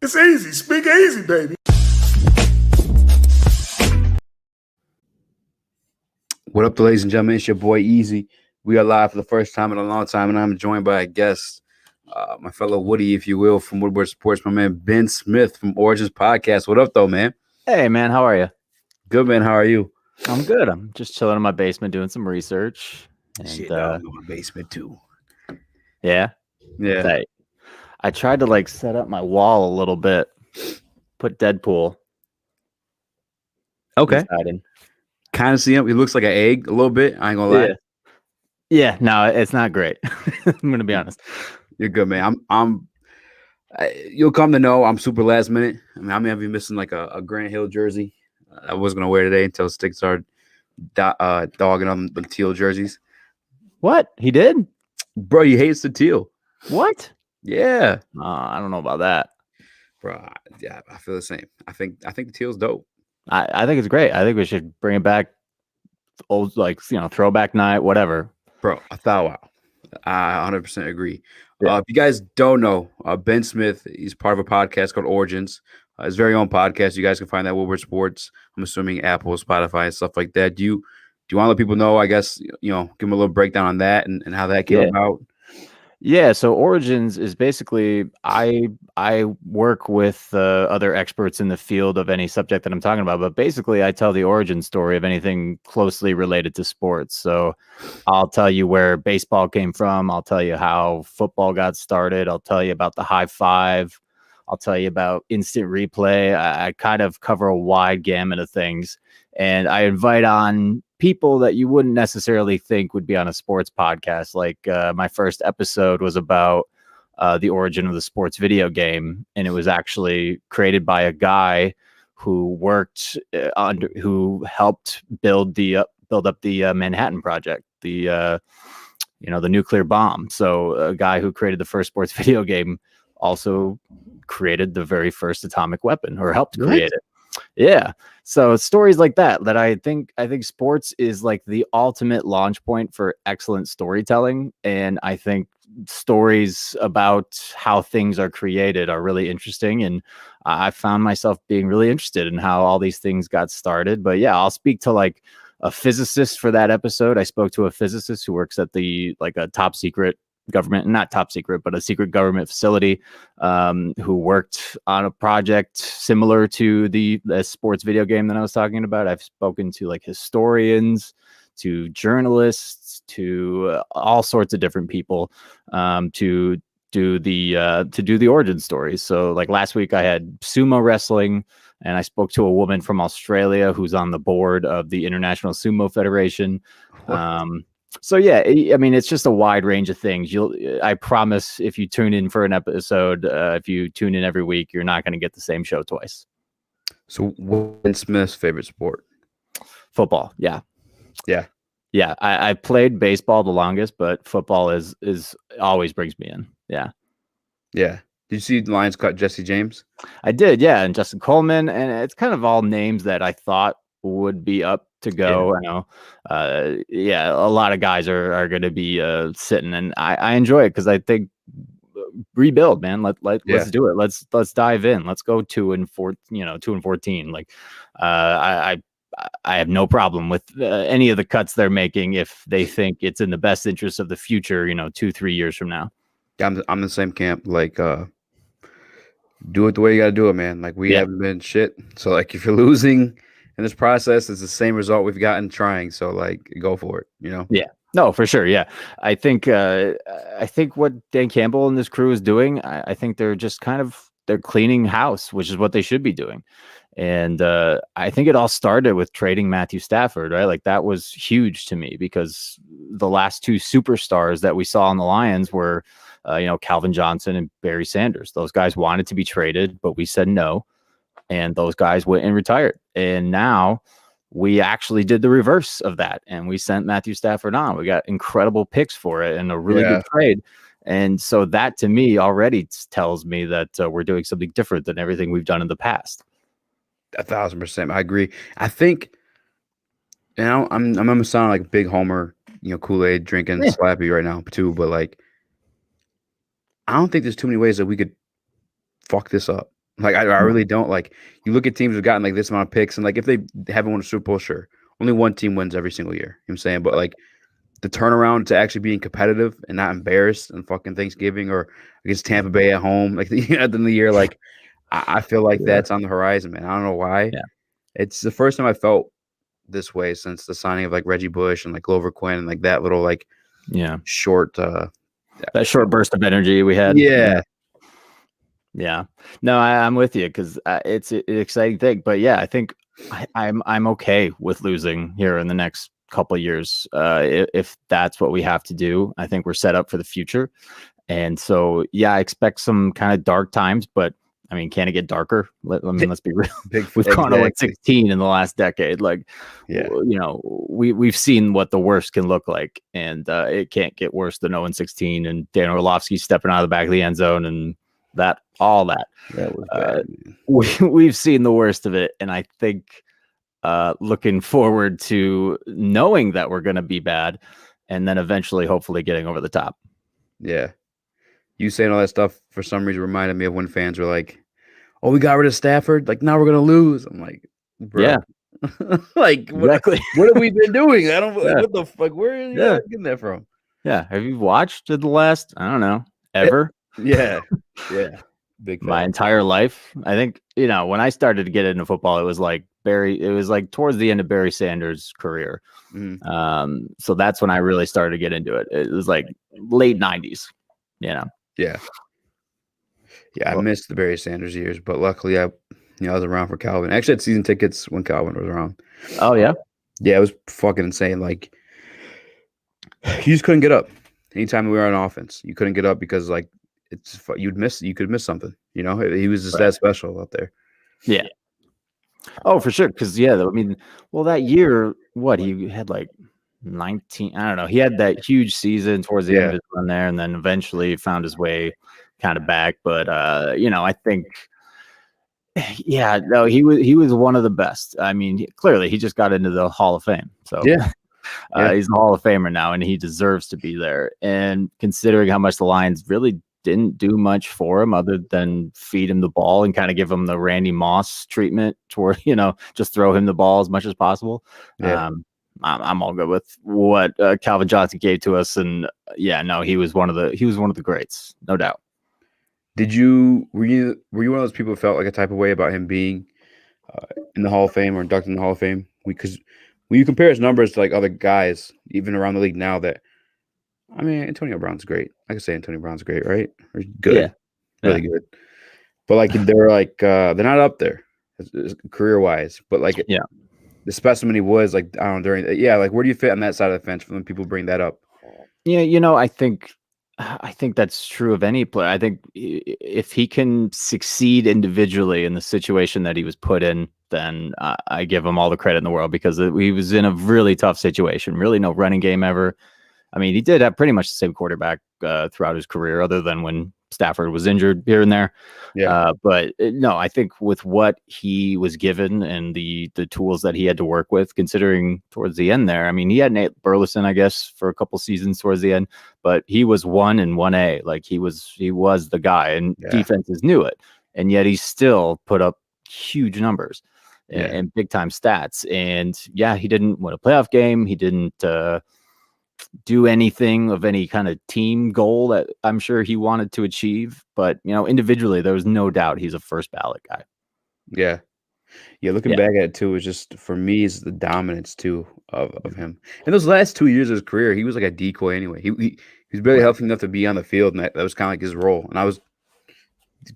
It's easy. Speak easy, baby. What up, ladies and gentlemen? It's your boy Easy. We are live for the first time in a long time, and I'm joined by a guest, my fellow Woody, if you will, from Woodward Sports, my man Ben Smith from Origins podcast. What up, though, man? Hey, man, how are you? Good, man. How are you? I'm good. I'm just chilling in my basement doing some research. And, Shit, I'm in my basement too. Yeah? Yeah. I tried to set up my wall a little bit, put Deadpool. Okay. inside in. Kind of see him. He looks like an egg a little bit. I ain't gonna lie. Yeah, no, it's not great. I'm gonna be honest. You're good, man. You'll come to know I'm super last minute. I mean, I may be missing like a Grant Hill jersey. I was gonna wear today until Stick started dogging on the teal jerseys. What? He did? Bro, he hates the teal. What? Yeah. I don't know about that. Bro, yeah, I feel the same. I think the teal's dope. I think it's great. I think we should bring it back, old throwback night, whatever. Bro, a thou wow. I 100% agree. Yeah. If you guys don't know, Ben Smith, he's part of a podcast called Origins. His very own podcast. You guys can find that at Woodward Sports. I'm assuming Apple, Spotify, and stuff like that. Do you want to let people know, I guess, give them a little breakdown on that and how that came about? Yeah, so Origins is basically I work with other experts in the field of any subject that I'm talking about, but basically I tell the origin story of anything closely related to sports. So I'll tell you where baseball came from. I'll tell you how football got started. I'll tell you about the high five. I'll tell you about instant replay. I kind of cover a wide gamut of things, and I invite on people that you wouldn't necessarily think would be on a sports podcast. Like my first episode was about the origin of the sports video game, and it was actually created by a guy who worked who helped build up the Manhattan Project, the nuclear bomb. So a guy who created the first sports video game also created the very first atomic weapon, or helped create it. Yeah. So stories like that I think sports is like the ultimate launch point for excellent storytelling. And I think stories about how things are created are really interesting. And I found myself being really interested in how all these things got started. But yeah, I'll speak to like a physicist for that episode. I spoke to a physicist who works at a top secret government, not top secret, but a secret government facility, who worked on a project similar to the sports video game that I was talking about. I've spoken to like historians, to journalists, to all sorts of different people, to do the origin stories. So like last week I had sumo wrestling, and I spoke to a woman from Australia who's on the board of the International Sumo Federation. So yeah, I mean, it's just a wide range of things. I promise, if you tune in for an episode, if you tune in every week, you're not going to get the same show twice. So what's Smith's favorite sport? Football. Yeah. I played baseball the longest, but football is always brings me in. Yeah. Did you see the Lions cut Jesse James? I did. Yeah. And Justin Coleman. And it's kind of all names that I thought would be up to go. I know. A lot of guys are going to be sitting, and I enjoy it because I think rebuild, man. Let's do it. Let's dive in. Let's go 2-14. Like I have no problem with any of the cuts they're making if they think it's in the best interest of the future, 2-3 years from now. Yeah, I'm the same camp. Like do it the way you got to do it, man. Like we haven't been shit. So like if you're losing in this process, it's the same result we've gotten trying. So like go for it, Yeah. No, for sure. Yeah. I think what Dan Campbell and this crew is doing, I think they're just they're cleaning house, which is what they should be doing. And I think it all started with trading Matthew Stafford, right? Like that was huge to me because the last two superstars that we saw on the Lions were, Calvin Johnson and Barry Sanders. Those guys wanted to be traded, but we said no. And those guys went and retired. And now we actually did the reverse of that. And we sent Matthew Stafford on. We got incredible picks for it and a really good trade. And so that to me already tells me that we're doing something different than everything we've done in the past. 1,000%. I agree. I think, I'm gonna sound like a big homer, Kool-Aid drinking slappy right now too, but like I don't think there's too many ways that we could fuck this up. Like I really don't. Like you look at teams who've gotten like this amount of picks, and like if they haven't won a Super Bowl, sure, only one team wins every single year. You know what I'm saying? But like the turnaround to actually being competitive and not embarrassed on fucking Thanksgiving or against Tampa Bay at home, like at the end of the year, like I feel like that's on the horizon, man. I don't know why. Yeah. It's the first time I felt this way since the signing of like Reggie Bush and like Glover Quinn and like that little like short that short burst of energy we had. Yeah. No, I'm with you because it's an exciting thing. But yeah, I think I'm okay with losing here in the next couple of years. If that's what we have to do, I think we're set up for the future. And so, yeah, I expect some kind of dark times, but I mean, can it get darker? Let's be real. We've gone 0-16 in the last decade. Like, we've seen what the worst can look like, and it can't get worse than 0-16. And Dan Orlovsky stepping out of the back of the end zone and all that. That was bad. We've seen the worst of it, and I think looking forward to knowing that we're going to be bad, and then eventually, hopefully, getting over the top. Yeah. You saying all that stuff for some reason reminded me of when fans were like, "Oh, we got rid of Stafford. Like now we're gonna lose." I'm like, bro. Yeah. Like exactly. What have we been doing? I don't. What the fuck? Where are you getting that from? Yeah. Have you watched the last? I don't know. Ever? Yeah. Big fan. My entire life. I think when I started to get into football, it was like towards the end of Barry Sanders' career. Mm-hmm. So that's when I really started to get into it. It was like late 90s. Yeah. I missed the Barry Sanders years, but luckily I was around for Calvin. Actually, I had season tickets when Calvin was around. Oh yeah, it was fucking insane. Like you just couldn't get up. Anytime we were on offense, you couldn't get up because like you could miss something. He was just that special out there. Yeah. Oh, for sure. Because that year, what he had like 19. I don't know. He had that huge season towards the end of his run there, and then eventually found his way kind of back. But I think, he was one of the best. I mean, clearly he just got into the Hall of Fame. So he's a Hall of Famer now, and he deserves to be there. And considering how much the Lions really didn't do much for him other than feed him the ball and kind of give him the Randy Moss treatment toward, just throw him the ball as much as possible. I'm all good with what Calvin Johnson gave to us, and he was one of the greats, no doubt. Were you one of those people who felt like a type of way about him being in the Hall of Fame or inducted in the Hall of Fame? Because when you compare his numbers to like other guys, even around the league now, Antonio Brown's great. I could say Antonio Brown's great, right? Or good, really good. But like they're like they're not up there career wise, but like the specimen he was, like, I don't know, like, where do you fit on that side of the fence when people bring that up? Yeah, I think that's true of any player. I think if he can succeed individually in the situation that he was put in, then I give him all the credit in the world, because he was in a really tough situation, really no running game ever. I mean, he did have pretty much the same quarterback throughout his career, other than when Stafford was injured here and there. But no, I think with what he was given and the tools that he had to work with, considering towards the end there, I mean, he had Nate Burleson, I guess, for a couple seasons towards the end, but he was 1 and 1A. Like he was the guy, and defenses knew it, and yet he still put up huge numbers and big time stats. And he didn't win a playoff game. He didn't do anything of any kind of team goal that I'm sure he wanted to achieve, but individually there was no doubt he's a first ballot guy. Looking back at it too, is just, for me, is the dominance too of him. In those last 2 years of his career, he was like a decoy anyway. He was barely healthy enough to be on the field, and that was kind of like his role, and I was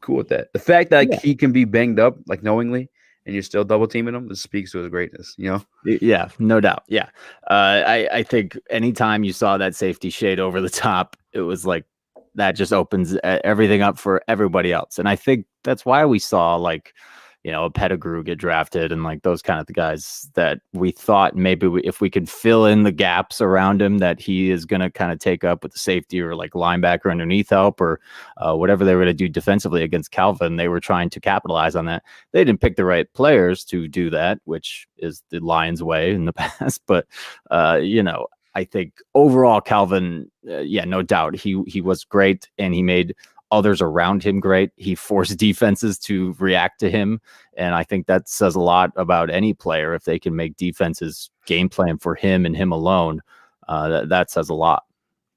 cool with that. The fact that he can be banged up like knowingly, and you're still double teaming him, this speaks to his greatness, Yeah, no doubt. Yeah. I think anytime you saw that safety shade over the top, it was like that just opens everything up for everybody else. And I think that's why we saw like, a Pettigrew get drafted, and like those kind of the guys that we thought maybe if we could fill in the gaps around him, that he is going to kind of take up with the safety or like linebacker underneath help or whatever they were going to do defensively against Calvin. They were trying to capitalize on that. They didn't pick the right players to do that, which is the Lions way in the past. But, I think overall Calvin, no doubt he was great, and he made others around him great. He forced defenses to react to him. And I think that says a lot about any player. If they can make defenses game plan for him and him alone, that says a lot.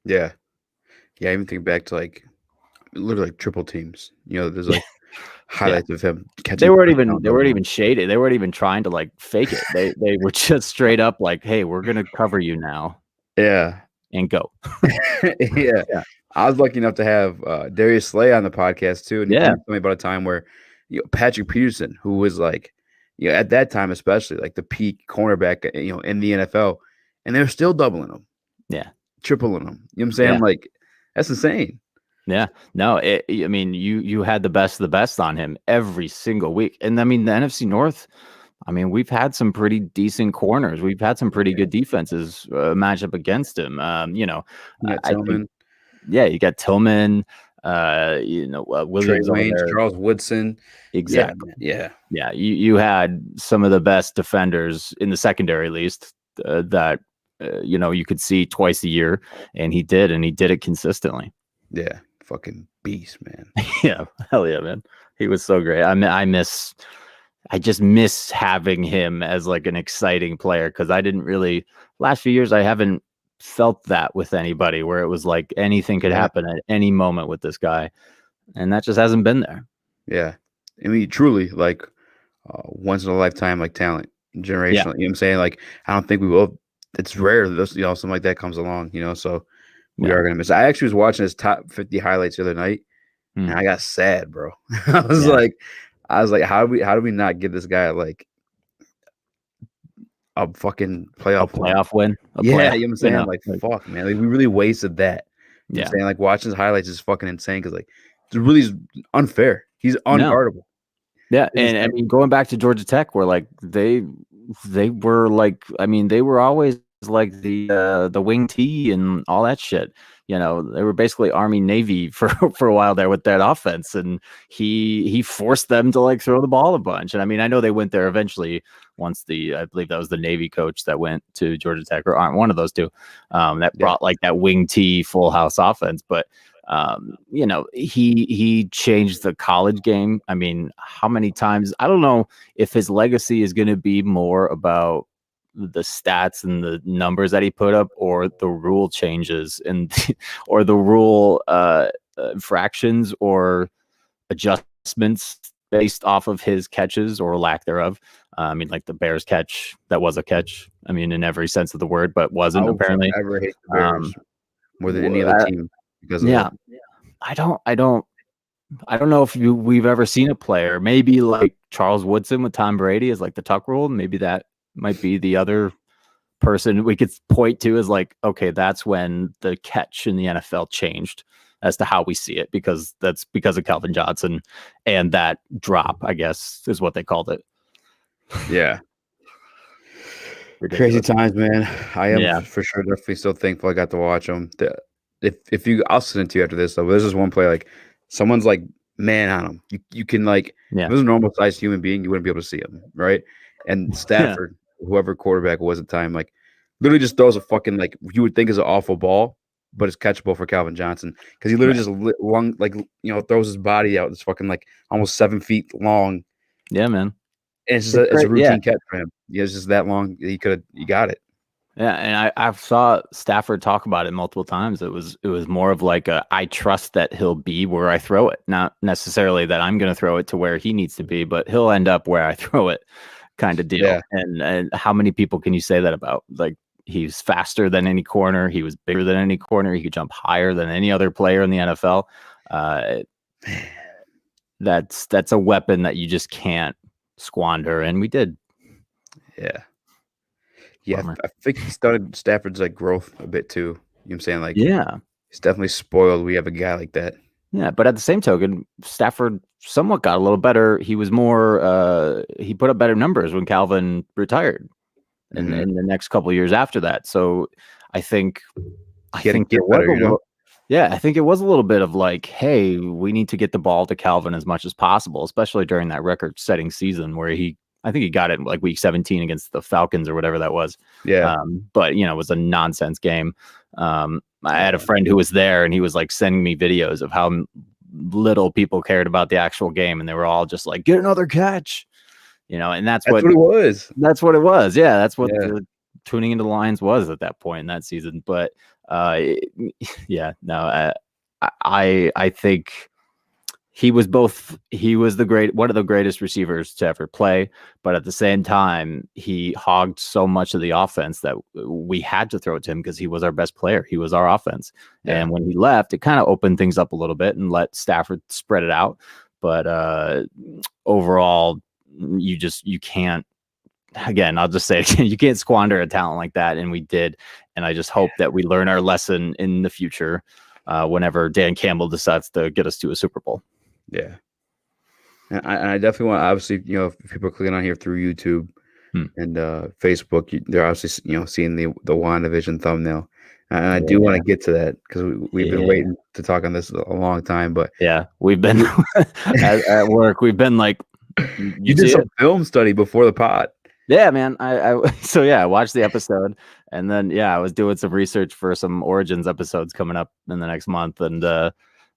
Yeah. Yeah. I even think back to like literally like triple teams. There's like highlights of him catching. They weren't even shaded. They weren't even trying to like fake it. They were just straight up like, hey, we're going to cover you now. Yeah. And go. Yeah. I was lucky enough to have Darius Slay on the podcast too. And he told me about a time where Patrick Peterson, who was like, at that time especially like the peak cornerback, in the NFL, and they're still doubling him. Yeah. Tripling him. You know what I'm saying? Yeah. Like, that's insane. Yeah. No, I mean, you had the best of the best on him every single week. And I mean, the NFC North, I mean, we've had some pretty decent corners. We've had some pretty good defenses match up against him. You got Tillman, Williams, Trey Waynes, Charles Woodson. Exactly. Yeah. You had some of the best defenders in the secondary, at least, that you could see twice a year, and he did it consistently. Yeah, fucking beast, man. Yeah, hell yeah, man. He was so great. I just miss having him as like an exciting player, because I didn't really last few years. I haven't felt that with anybody where it was like anything could happen at any moment with this guy, and that just hasn't been there. Yeah, I mean, truly, like once in a lifetime, like talent, generational. You know what I'm saying? Like, I don't think we will. It's rare that something like that comes along. So we are gonna miss. I actually was watching his top 50 highlights the other night, and I got sad, bro. I was like, how do we not give this guy like a fucking playoff win? You know what I'm saying? Like, fuck, man. Like, we really wasted that. You know what I'm saying? Like, watching his highlights is fucking insane, because like it's really unfair. He's unguardable. Yeah, and I mean, going back to Georgia Tech, where like they were like, I mean, they were always like the wing T and all that shit. They were basically Army Navy for a while there with that offense, and he forced them to like throw the ball a bunch. And I mean, I know they went there eventually once I believe that was the Navy coach that went to Georgia Tech, or one of those two, that brought like that wing T full house offense. But he changed the college game. I mean, how many times? I don't know if his legacy is going to be more about the stats and the numbers that he put up, or the rule changes or the rule fractions or adjustments based off of his catches or lack thereof. I mean, like the Bears catch, that was a catch. I mean, in every sense of the word, but wasn't apparently. I ever hate the Bears more than any other team because of that. I don't know if we've ever seen a player, maybe like Charles Woodson with Tom Brady as like the tuck rule. Maybe that might be the other person we could point to as like, okay, that's when the catch in the NFL changed as to how we see it, because that's because of Calvin Johnson and that drop, I guess, is what they called it. Yeah. Crazy times, man. I am for sure definitely still thankful I got to watch them. I'll send it to you after this though. But there's this one play, like someone's like man on him. You can like, if it was a normal sized human being, you wouldn't be able to see him, right? And Stafford, whoever quarterback was at the time, like literally just throws a fucking, like, you would think is an awful ball, but it's catchable for Calvin Johnson, because he literally just throws his body out. It's fucking like almost 7 feet long. Yeah, man. And it's a routine catch for him. Yeah, it's just that long. He got it. Yeah, and I saw Stafford talk about it multiple times. It was more of like I trust that he'll be where I throw it, not necessarily that I'm going to throw it to where he needs to be, but he'll end up where I throw it, kind of deal. Yeah. And how many people can you say that about? Like, he's faster than any corner. He was bigger than any corner. He could jump higher than any other player in the NFL. That's a weapon that you just can't squander, and we did. Yeah. I think he started Stafford's like growth a bit too. You know what I'm saying? Like, he's definitely spoiled. We have a guy like that. Yeah, but at the same token, Stafford somewhat got a little better. He was more he put up better numbers when Calvin retired, and in the next couple of years after that. So I think it was I think it was a little bit of like, hey, we need to get the ball to Calvin as much as possible, especially during that record-setting season where I think he got it in like week 17 against the Falcons or whatever that was. Yeah. But it was a nonsense game. I had a friend who was there, and he was like sending me videos of how little people cared about the actual game, and they were all just like, get another catch, and that's what it was. That's what it was. Yeah, that's what Yeah. the tuning into the Lions was at that point in that season. But yeah, no, I think he was one of the greatest receivers to ever play, but at the same time, he hogged so much of the offense that we had to throw it to him because he was our best player. He was our offense. Yeah. And when he left, it kind of opened things up a little bit and let Stafford spread it out. But overall, you can't. Again, I'll just say it again, you can't squander a talent like that, and we did. And I just hope that we learn our lesson in the future whenever Dan Campbell decides to get us to a Super Bowl. Yeah. And I definitely want, obviously, if people are clicking on here through YouTube and Facebook, they're obviously, seeing the Wandavision thumbnail. And I do want to get to that because we've been waiting to talk on this a long time. But yeah, we've been at work. We've been like, you did some film study before the pod. Yeah, man. I watched the episode, and then I was doing some research for some Origins episodes coming up in the next month, and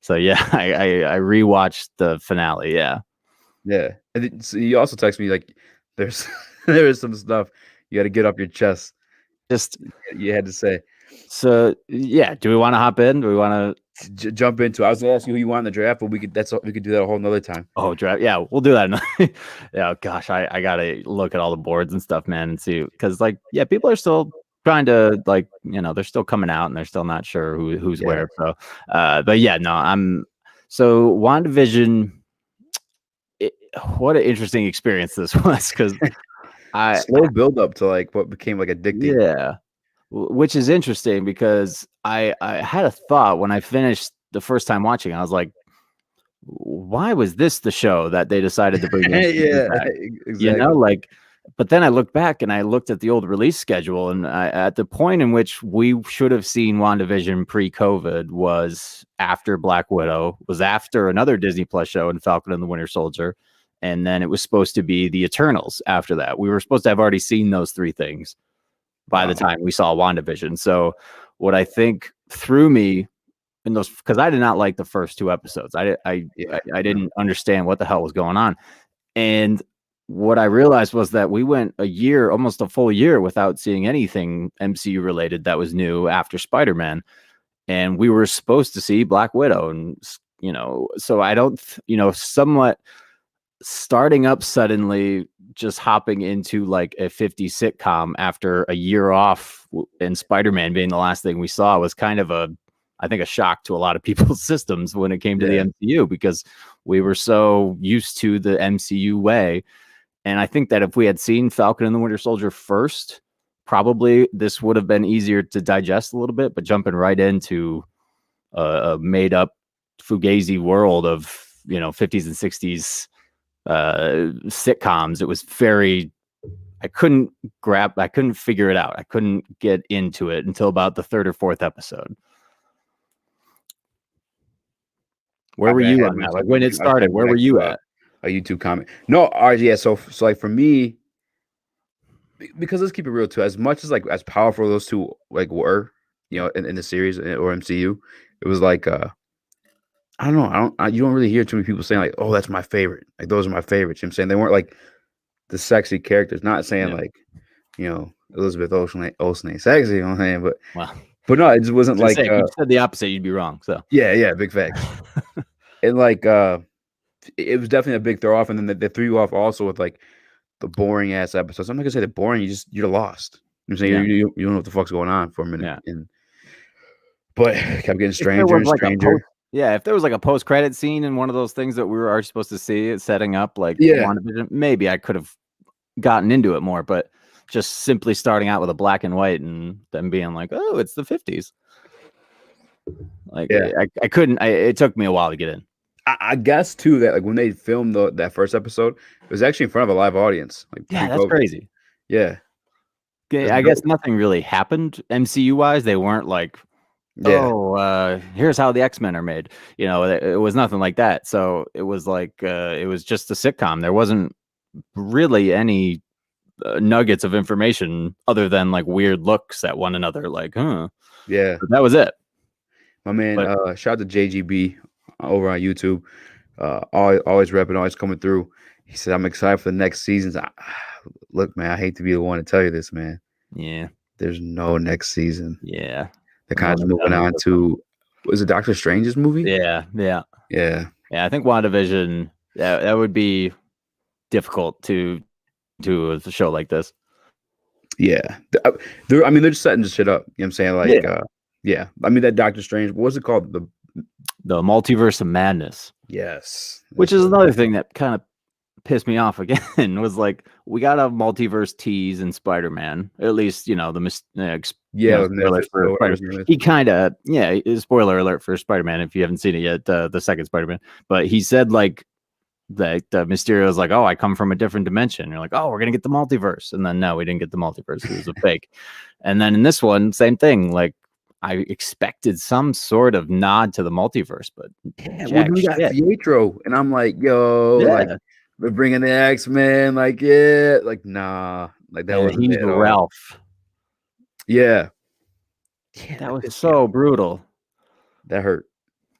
so I rewatched the finale. Yeah. And so you also text me like there is some stuff you got to get up your chest. Just you had to say. So do we want to hop in? Do we want to jump into? I was gonna ask you who you want in the draft, but we could do that a whole nother time. Oh, draft. Yeah, we'll do that. Yeah, gosh, I gotta look at all the boards and stuff, man, and see because people are still trying to they're still coming out and they're still not sure who's where. So, but yeah, no, so WandaVision. What an interesting experience this was because slow build up to what became addicting. Yeah. Which is interesting because I had a thought when I finished the first time watching. I was like, why was this the show that they decided to bring in? Yeah, exactly. But then I looked back and I looked at the old release schedule, and at the point in which we should have seen WandaVision pre-COVID was after Black Widow, was after another Disney Plus show in Falcon and the Winter Soldier, and then it was supposed to be the Eternals after that. We were supposed to have already seen those three things by the time we saw WandaVision. So what I think threw me in those, because I did not like the first two episodes. I didn't understand what the hell was going on. And what I realized was that we went almost a full year without seeing anything MCU related that was new after Spider-Man. And we were supposed to see Black Widow. And, so I don't, somewhat starting up suddenly, just hopping into a 50s sitcom after a year off and Spider-Man being the last thing we saw was kind of I think a shock to a lot of people's systems when it came to the MCU, because we were so used to the MCU way. And I think that if we had seen Falcon and the Winter Soldier first, probably this would have been easier to digest a little bit, but jumping right into a made up Fugazi world of, 50s and 60s sitcoms, it was I couldn't figure it out. I couldn't get into it until about the third or fourth episode. Where were you on that? When it started, where were you at? A YouTube comment. No, yeah. So for me, because let's keep it real too. As much as as powerful those two were, in the series or MCU, it was I don't know. You don't really hear too many people saying oh, that's my favorite. Those are my favorites. You know what I'm saying? They weren't the sexy characters. Not saying Elizabeth Olsen ain't sexy. You know what I'm saying? But wow. But no, it just wasn't if you said the opposite, you'd be wrong. So yeah, big facts. And it was definitely a big throw off, and then they threw you off also with the boring ass episodes. I'm not gonna say they're boring. You're lost. You know what I'm saying? You don't know what the fuck's going on for a minute. Yeah. But it kept getting stranger and stranger. If there was a post-credit scene in one of those things that we were already supposed to see, it setting up WandaVision, maybe I could have gotten into it more. But just simply starting out with a black and white and then being oh, it's the 50s. I couldn't. It took me a while to get in. I guess too that when they filmed that first episode, it was actually in front of a live audience. That's crazy. Yeah. I guess nothing really happened MCU wise. They weren't here's how the X-Men are made. It was nothing like that. So it was it was just a sitcom. There wasn't really any nuggets of information other than weird looks at one another. Yeah. But that was it. My man, shout out to JGB over on YouTube. Always repping, always coming through. He said, "I'm excited for the next seasons." Look, man, I hate to be the one to tell you this, man. Yeah. There's no next season. Yeah. They're kind of moving on to, was it Doctor Strange's movie? Yeah. Yeah. Yeah. Yeah. I think WandaVision, that would be difficult to do a show like this. Yeah. They're just setting this shit up. You know what I'm saying? Like, yeah. I mean, that Doctor Strange, what was it called? The Multiverse of Madness. Yes. Which is another thing that kind of pissed me off again, was like, we got a multiverse tease in Spider-Man. At least, spoiler for Spider-Man. He kind of, spoiler alert for Spider-Man if you haven't seen it yet, the second Spider-Man. But he said like that Mysterio is like, oh, I come from a different dimension. You're like, oh, we're gonna get the multiverse, and then no, we didn't get the multiverse. It was a fake. And then in this one, same thing. Like, I expected some sort of nod to the multiverse, but we got Pietro, and I'm like, yo, like we're bringing the X-Men, like nah, like that was he's Ralph. Yeah, that was so brutal. That hurt.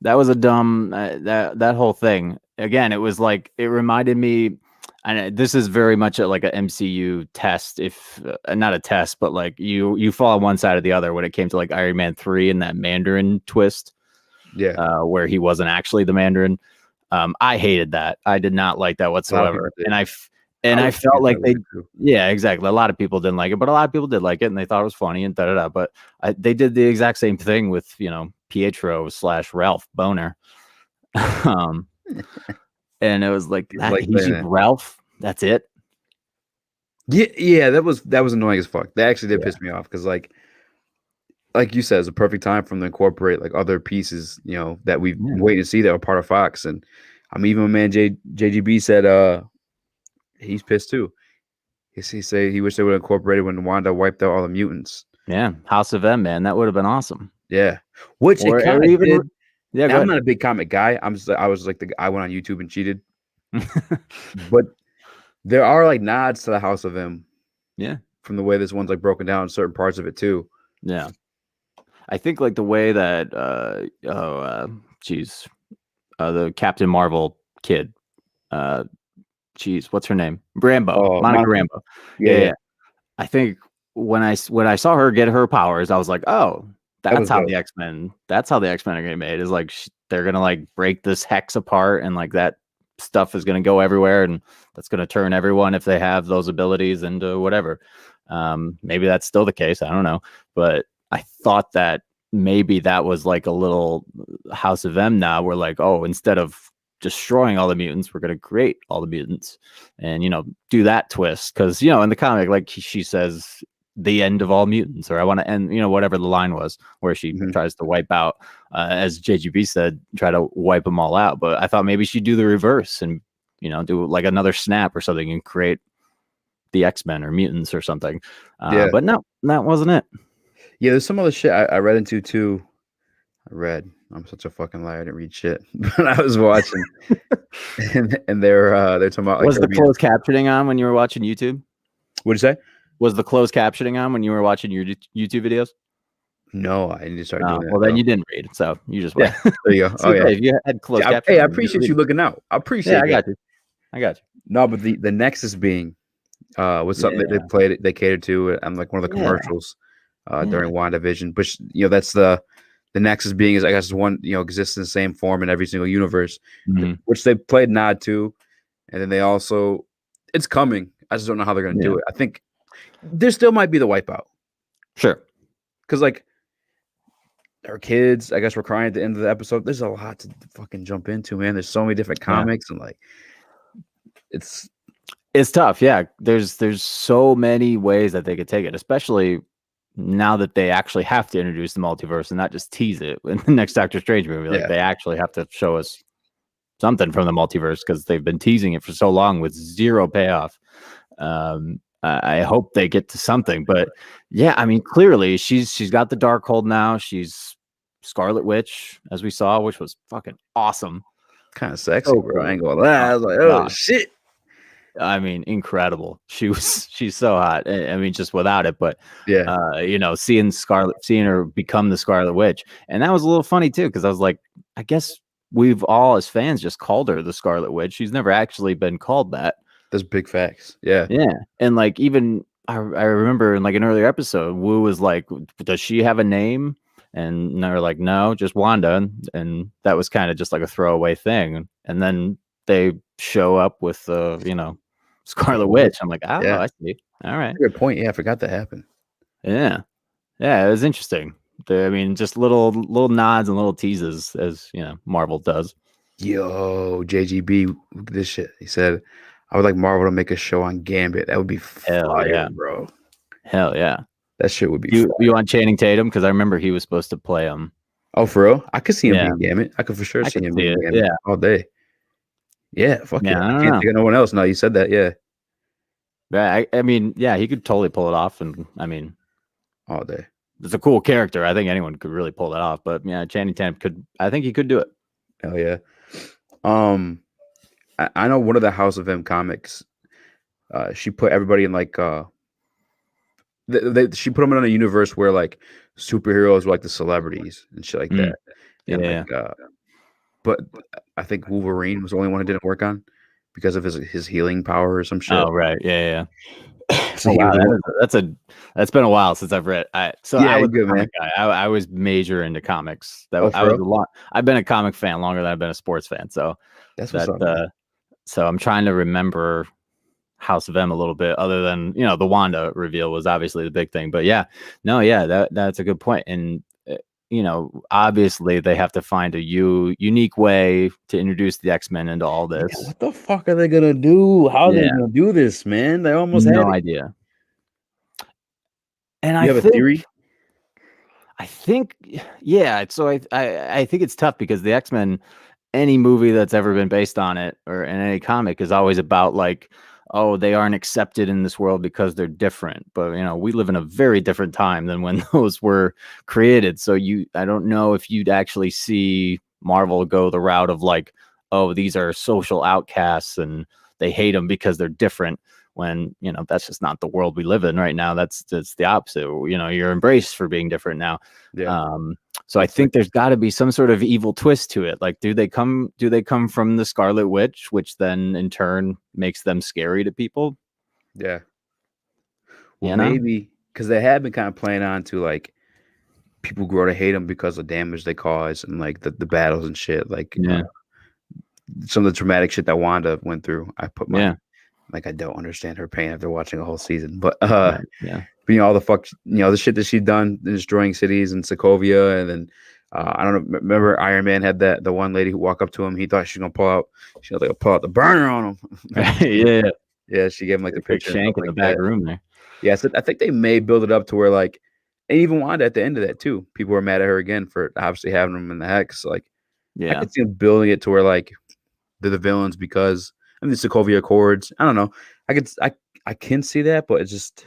That was a dumb that whole thing. Again, it was like, it reminded me, and this is very much like an MCU test, if not a test, but like you fall on one side or the other when it came to like Iron Man 3 and that Mandarin twist. Yeah. Where he wasn't actually the Mandarin. I hated that. I did not like that whatsoever. And I felt like exactly. A lot of people didn't like it, but a lot of people did like it, and they thought it was funny and da-da-da. But they did the exact same thing with, Pietro / Ralph Boner. And it was like, he's Ralph. That's it. Yeah, that was annoying as fuck. That actually did piss me off, because like you said, it's a perfect time for them to incorporate like other pieces, that we've been waiting to see that were part of Fox. And I mean, even my man JGB said he's pissed too. He said he wished they would have incorporated when Wanda wiped out all the mutants. Yeah, House of M, man, that would have been awesome. Yeah, which it kind of did. Yeah, I'm not a big comic guy. I was like I went on YouTube and cheated. But there are like nods to the House of M. Yeah, from the way this one's like broken down, certain parts of it too. Yeah, I think like the way that the Captain Marvel kid, what's her name? Rambo, Monica Rambo. Yeah. I think when I saw her get her powers, I was like, oh, that's how the X-Men are getting made. Is like they're gonna like break this hex apart, and like that stuff is gonna go everywhere, and that's gonna turn everyone, if they have those abilities, into whatever. Maybe that's still the case. I don't know, but I thought that maybe that was like a little House of M. Now we're like, oh, instead of destroying all the mutants, we're going to create all the mutants, and do that twist, because in the comic, like she says, the end of all mutants, or I want to end, whatever the line was, where she tries to wipe out, as JGB said, try to wipe them all out. But I thought maybe she'd do the reverse and do like another snap or something and create the X-Men or mutants or something. But no, that wasn't it. Yeah, there's some other shit I read into too. I'm such a fucking liar. I didn't read shit, but I was watching, and they're talking about. Was the closed captioning on when you were watching YouTube? What'd you say? Was the closed captioning on when you were watching your YouTube videos? No, I need to start doing that. Well, then you didn't read, so you just went. Yeah, there you go. So if you had closed captioning, hey, I appreciate you looking out. I appreciate. Yeah, I got you. No, but the Nexus being was something that they catered to. I'm like one of the commercials during WandaVision, but that's the Nexus being is, I guess, one exists in the same form in every single universe, which they played nod to, and then they also, it's coming. I just don't know how they're going to do it. I think there still might be the wipeout. Sure, because like our kids, I guess, were crying at the end of the episode. There's a lot to fucking jump into, man. There's so many different comics, and like it's tough. Yeah, there's so many ways that they could take it, especially now that they actually have to introduce the multiverse and not just tease it in the next Doctor Strange movie. Like they actually have to show us something from the multiverse, because they've been teasing it for so long with zero payoff. I hope they get to something, but yeah, I mean, clearly she's got the Darkhold now. She's Scarlet Witch, as we saw, which was fucking awesome. Kind of sexy, bro. I ain't gonna lie. I was like, oh shit. I mean, incredible. She's so hot. I mean, just without it, but seeing her become the Scarlet Witch, and that was a little funny too, because I was like, I guess we've all as fans just called her the Scarlet Witch. She's never actually been called that. That's big facts. Yeah. Yeah. And like even I remember in like an earlier episode, Wu was like, does she have a name? And they were like, no, just Wanda. And that was kind of just like a throwaway thing. And then they show up with Scarlet Witch. I'm like, oh, Yeah. I see. All right. Good point. Yeah, I forgot that happened. Yeah. Yeah, it was interesting. I mean, just little nods and little teases, as Marvel does. Yo, JGB, look at this shit. He said, I would like Marvel to make a show on Gambit. That would be fire, bro. Hell yeah. That shit would be You want Channing Tatum? Because I remember he was supposed to play him. Oh, for real? I could see him being Gambit. I could for sure see him being Gambit all day. Yeah, fuck yeah. I can't think of no one else. No, you said that, yeah. I mean, yeah, he could totally pull it off. And I mean, all day. It's a cool character. I think anyone could really pull that off. But yeah, Channing Tatum I think he could do it. Hell yeah. I know one of the House of M comics, she put everybody in like she put them in a universe where like superheroes were like the celebrities and shit like that. And, yeah. But I think Wolverine was the only one it didn't work on because of his healing power or some shit. Oh right, yeah. So that's been a while since I've read. I was good, man. I was major into comics. I've been a comic fan longer than I've been a sports fan. So that's what's up. So I'm trying to remember House of M a little bit, other than the Wanda reveal was obviously the big thing. But that's a good point. And obviously they have to find a unique way to introduce the X-Men into all this. Yeah, what the fuck are they gonna do? How are they gonna do this, man? They almost had no idea. And you have a theory? I think, yeah. So I think it's tough because the X-Men, any movie that's ever been based on it or in any comic is always about like, oh, they aren't accepted in this world because they're different. But we live in a very different time than when those were created. So I don't know if you'd actually see Marvel go the route of like, oh, these are social outcasts and they hate them because they're different. When that's just not the world we live in right now. That's the opposite. You're embraced for being different now. Yeah. So I think there's got to be some sort of evil twist to it. Like, do they come from the Scarlet Witch, which then in turn makes them scary to people? Yeah. Well, maybe because they have been kind of playing on to like people grow to hate them because of damage they cause and like the battles and shit. Like some of the traumatic shit that Wanda went through. I put my like I don't understand her pain after watching a whole season, but all the shit that she'd done destroying cities in Sokovia, and then I don't know. Remember Iron Man had the one lady who walked up to him. He thought she was gonna pull out the burner on him. Yeah. She gave him like the picture shank in the back room there. Yeah, so I think they may build it up to where like, and even Wanda at the end of that too. People were mad at her again for obviously having them in the hex. Like, I could see them building it to where like they're the villains because. I mean, the Sokovia Accords. I don't know. I can see that, but it's just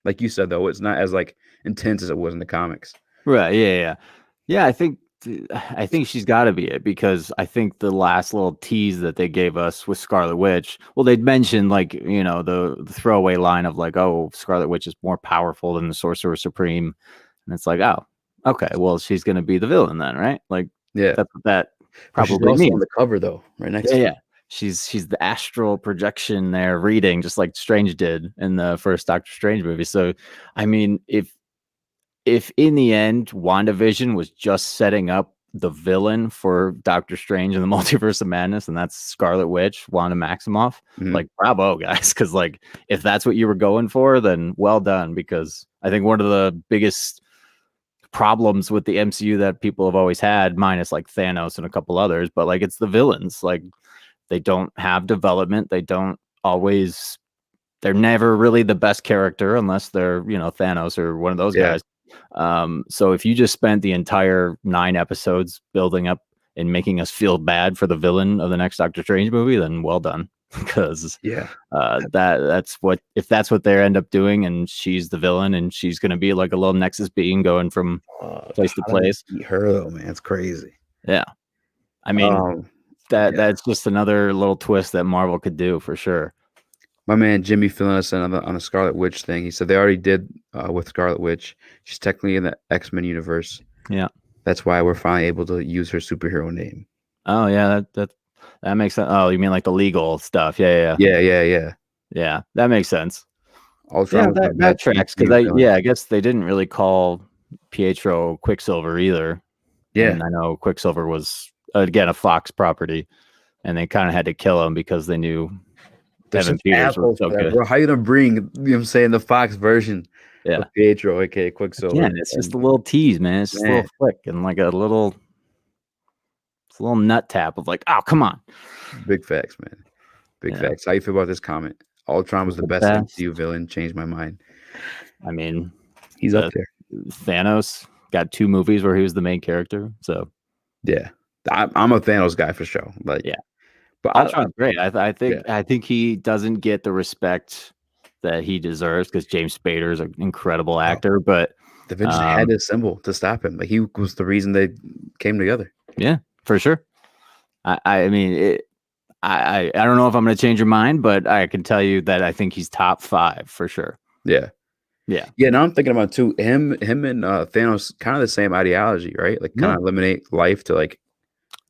like you said though. It's not as like intense as it was in the comics. Right. Yeah. I think she's got to be it because I think the last little tease that they gave us with Scarlet Witch. Well, they'd mentioned like the throwaway line of like, oh, Scarlet Witch is more powerful than the Sorcerer Supreme, and it's like, oh, okay, well, she's gonna be the villain then, right? Like, yeah, that's what that probably she's also means. on the cover though, right next to yeah. She's the astral projection there reading, just like Strange did in the first Doctor Strange movie. So, I mean, if in the end WandaVision was just setting up the villain for Doctor Strange and the Multiverse of Madness, and that's Scarlet Witch, Wanda Maximoff, like bravo, guys, because like if that's what you were going for, then well done. Because I think one of the biggest problems with the MCU that people have always had, minus like Thanos and a couple others, but like it's the villains, like. They don't have development. They're never really the best character unless they're, Thanos or one of those guys. So if you just spent the entire 9 episodes building up and making us feel bad for the villain of the next Doctor Strange movie, then well done. Because that's what they end up doing, and she's the villain, and she's going to be like a little Nexus being going from place to place. Her though, man, it's crazy. Yeah, I mean. That's just another little twist that Marvel could do for sure. My man Jimmy filling us in on the Scarlet Witch thing. He said they already did with Scarlet Witch. She's technically in the X-Men universe. Yeah, that's why we're finally able to use her superhero name. Oh yeah, that makes sense. Oh, you mean like the legal stuff? Yeah. Yeah, that makes sense. Ultron Yeah, was the that best tracks because MCU villain. I guess they didn't really call Pietro Quicksilver either, Yeah, and I know Quicksilver was again a Fox property, and they kind of had to kill him because they knew they're Evan such Peters was assholes so for that, good. bro. How you gonna bring, you know what I'm saying, the Fox version Yeah, of Pietro, aka Quicksilver? again, it's just And a little tease, man. It's just a man, little flick and like it's a little nut tap of like, oh, come on. big facts, man. Big Yeah, facts. How you feel about this comment? Ultron was the the best best. MCU villain. Changed my mind. I mean, He's up the there. Thanos got 2 movies where he was the main character, so Yeah, I'm a Thanos guy for sure. Like, yeah. but Ultron's great. yeah, I think he doesn't get the respect that he deserves because James Spader is an incredible oh, actor. But the Avengers had to assemble to stop him. Like he was the reason they came together. yeah, for sure. I mean, I don't know if I'm going to change your mind, but I can tell you that I think he's top 5 for sure. Yeah. Yeah, Yeah, now I'm thinking about too. Him and Thanos kind of the same ideology, right? Like kind yeah. of eliminate life to like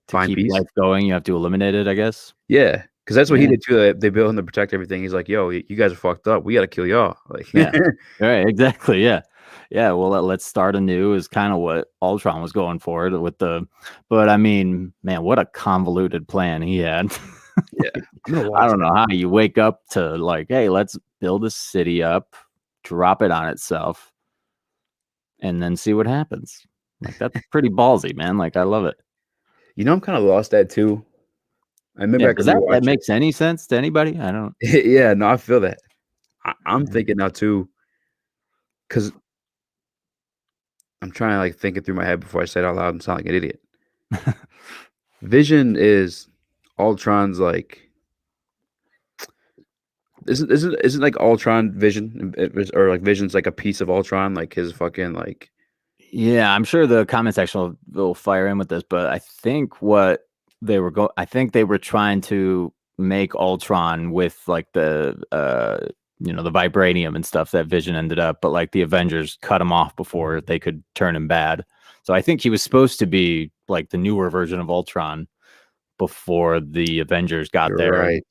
To find keep peace. life going, you have to eliminate it, I guess. Yeah, because that's what he Yeah, did too. They built him to protect everything. He's like, "Yo, you guys are fucked up. We got to kill y'all." Like, yeah. Right, exactly. Yeah. Yeah, well, let's start anew is kind of what Ultron was going for with but I mean, man, what a convoluted plan he had. yeah, I'm gonna I watch don't that. know how you wake up to like, hey, let's build a city up, drop it on itself, and then see what happens. Like that's pretty ballsy, man. Like I love it. You know, I'm kind of lost that too. And maybe Yeah, I could does that rewatch it. makes any sense to anybody? I don't. Yeah, no, I feel that. I'm thinking now too, because I'm trying to like think it through my head before I say it out loud and sound like an idiot. Vision is Ultron's like isn't like Ultron Vision or like Vision's like a piece of Ultron, like his fucking like Yeah, I'm sure the comment section will fire in with this, but I think I think they were trying to make Ultron with like the the vibranium and stuff that Vision ended up, but like the Avengers cut him off before they could turn him bad. So I think he was supposed to be like the newer version of Ultron before the Avengers got you're there and right.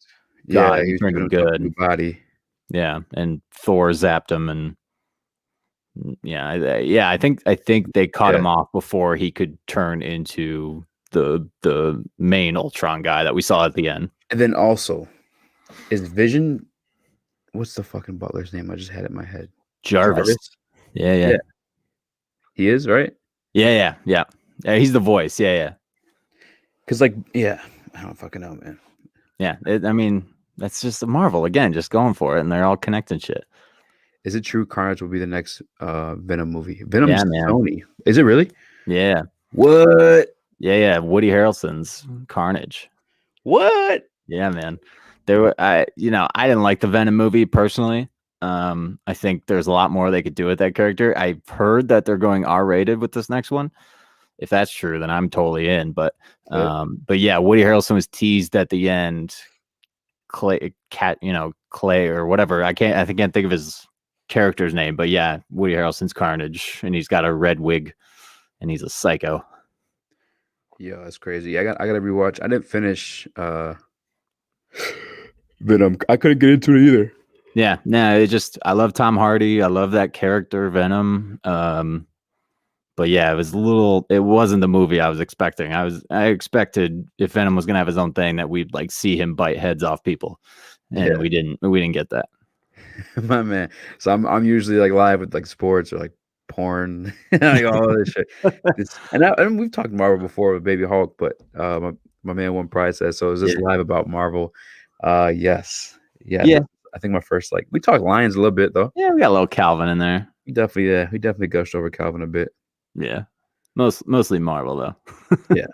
Yeah, God he was turned giving him himself a new good. body. Yeah, and Thor zapped him and yeah, I think they caught Yeah. him off before he could turn into the main Ultron guy that we saw at the end. And then also, is Vision what's the fucking butler's name? I just had it in my head. Jarvis. Yeah. He is, right? Yeah. He's the voice. Yeah. Because like, yeah, I don't fucking know, man. Yeah. I mean, that's just a Marvel again, just going for it, and they're all connecting shit. Is it true Carnage will be the next Venom movie? Venom's Yeah, man. Sony. Is it really? Yeah. What? Yeah. Woody Harrelson's Carnage. What? Yeah, man. I didn't like the Venom movie personally. I think there's a lot more they could do with that character. I've heard that they're going R-rated with this next one. If that's true, then I'm totally in. But yeah, Woody Harrelson was teased at the end. Clay or whatever. I can't think of his character's name, but yeah, Woody Harrelson's Carnage, and he's got a red wig, and he's a psycho. Yeah, that's crazy. I gotta rewatch. I didn't finish Venom. I couldn't get into it either. Yeah, no, I love Tom Hardy. I love that character, Venom. But yeah, it wasn't the movie I was expecting. I expected if Venom was gonna have his own thing that we'd like see him bite heads off people. And we didn't get that. My man. So I'm usually like live with like sports or like porn, like all this shit. And we've talked Marvel before with Baby Hulk, but my man One Prize says so. Is this live about Marvel? Yes. Yeah. I think my first we talked Lions a little bit though. Yeah, we got a little Calvin in there. We definitely gushed over Calvin a bit. Yeah. Mostly Marvel though. Yeah.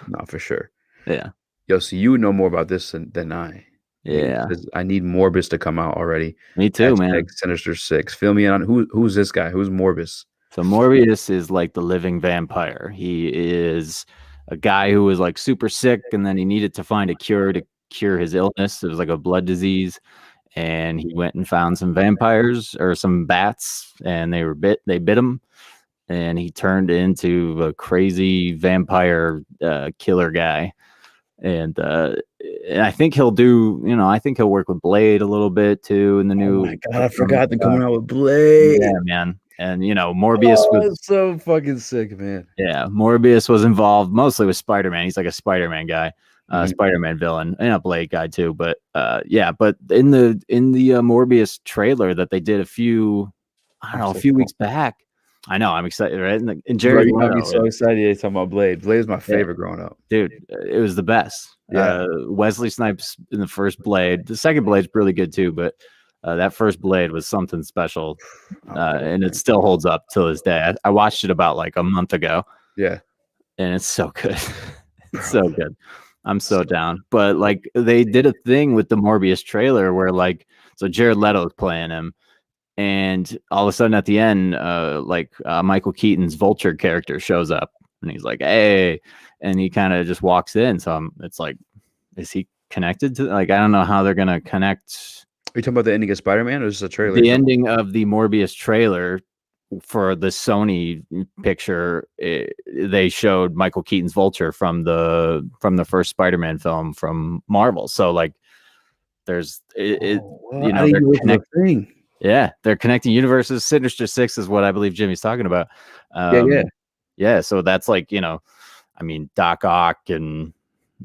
No, for sure. Yeah. Yo, so you know more about this than I. Yeah. I need Morbius to come out already. Me too, man. Sinister 6. Fill me in on who's this guy? Who's Morbius? So Morbius is like the living vampire. He is a guy who was like super sick, and then he needed to find a cure to cure his illness. It was like a blood disease, and he went and found some vampires or some bats, and they bit him, and he turned into a crazy vampire killer guy. And I think he'll do, I think he'll work with Blade a little bit too in the new. Oh my God, I forgot they're coming out with Blade. Yeah, man. And Morbius was so fucking sick, man. Yeah, Morbius was involved mostly with Spider-Man. He's like a Spider-Man guy, Spider-Man villain, and a Blade guy too. But but in the Morbius trailer that they did a few weeks back. I know, I'm excited, right? And Jared Leto, me so excited. You're talking about Blade. Blade is my favorite growing up, dude. It was the best. Yeah. Wesley Snipes in the first Blade. The second Blade's really good too, but that first Blade was something special, and it still holds up till this day. I watched it about like a month ago. Yeah, and it's so good. It's so good. I'm so down. But like they did a thing with the Morbius trailer where so Jared Leto's playing him. And all of a sudden at the end, Michael Keaton's Vulture character shows up and he's like, hey, and he kind of just walks in. So it's like, is he connected to, I don't know how they're going to connect. Are you talking about the ending of Spider-Man or is this a trailer? The ending of the Morbius trailer for the Sony picture, they showed Michael Keaton's Vulture from the first Spider-Man film from Marvel. So there's, they're connecting. Yeah, they're connecting universes. Sinister Six is what I believe Jimmy's talking about. Yeah. So that's Doc Ock, and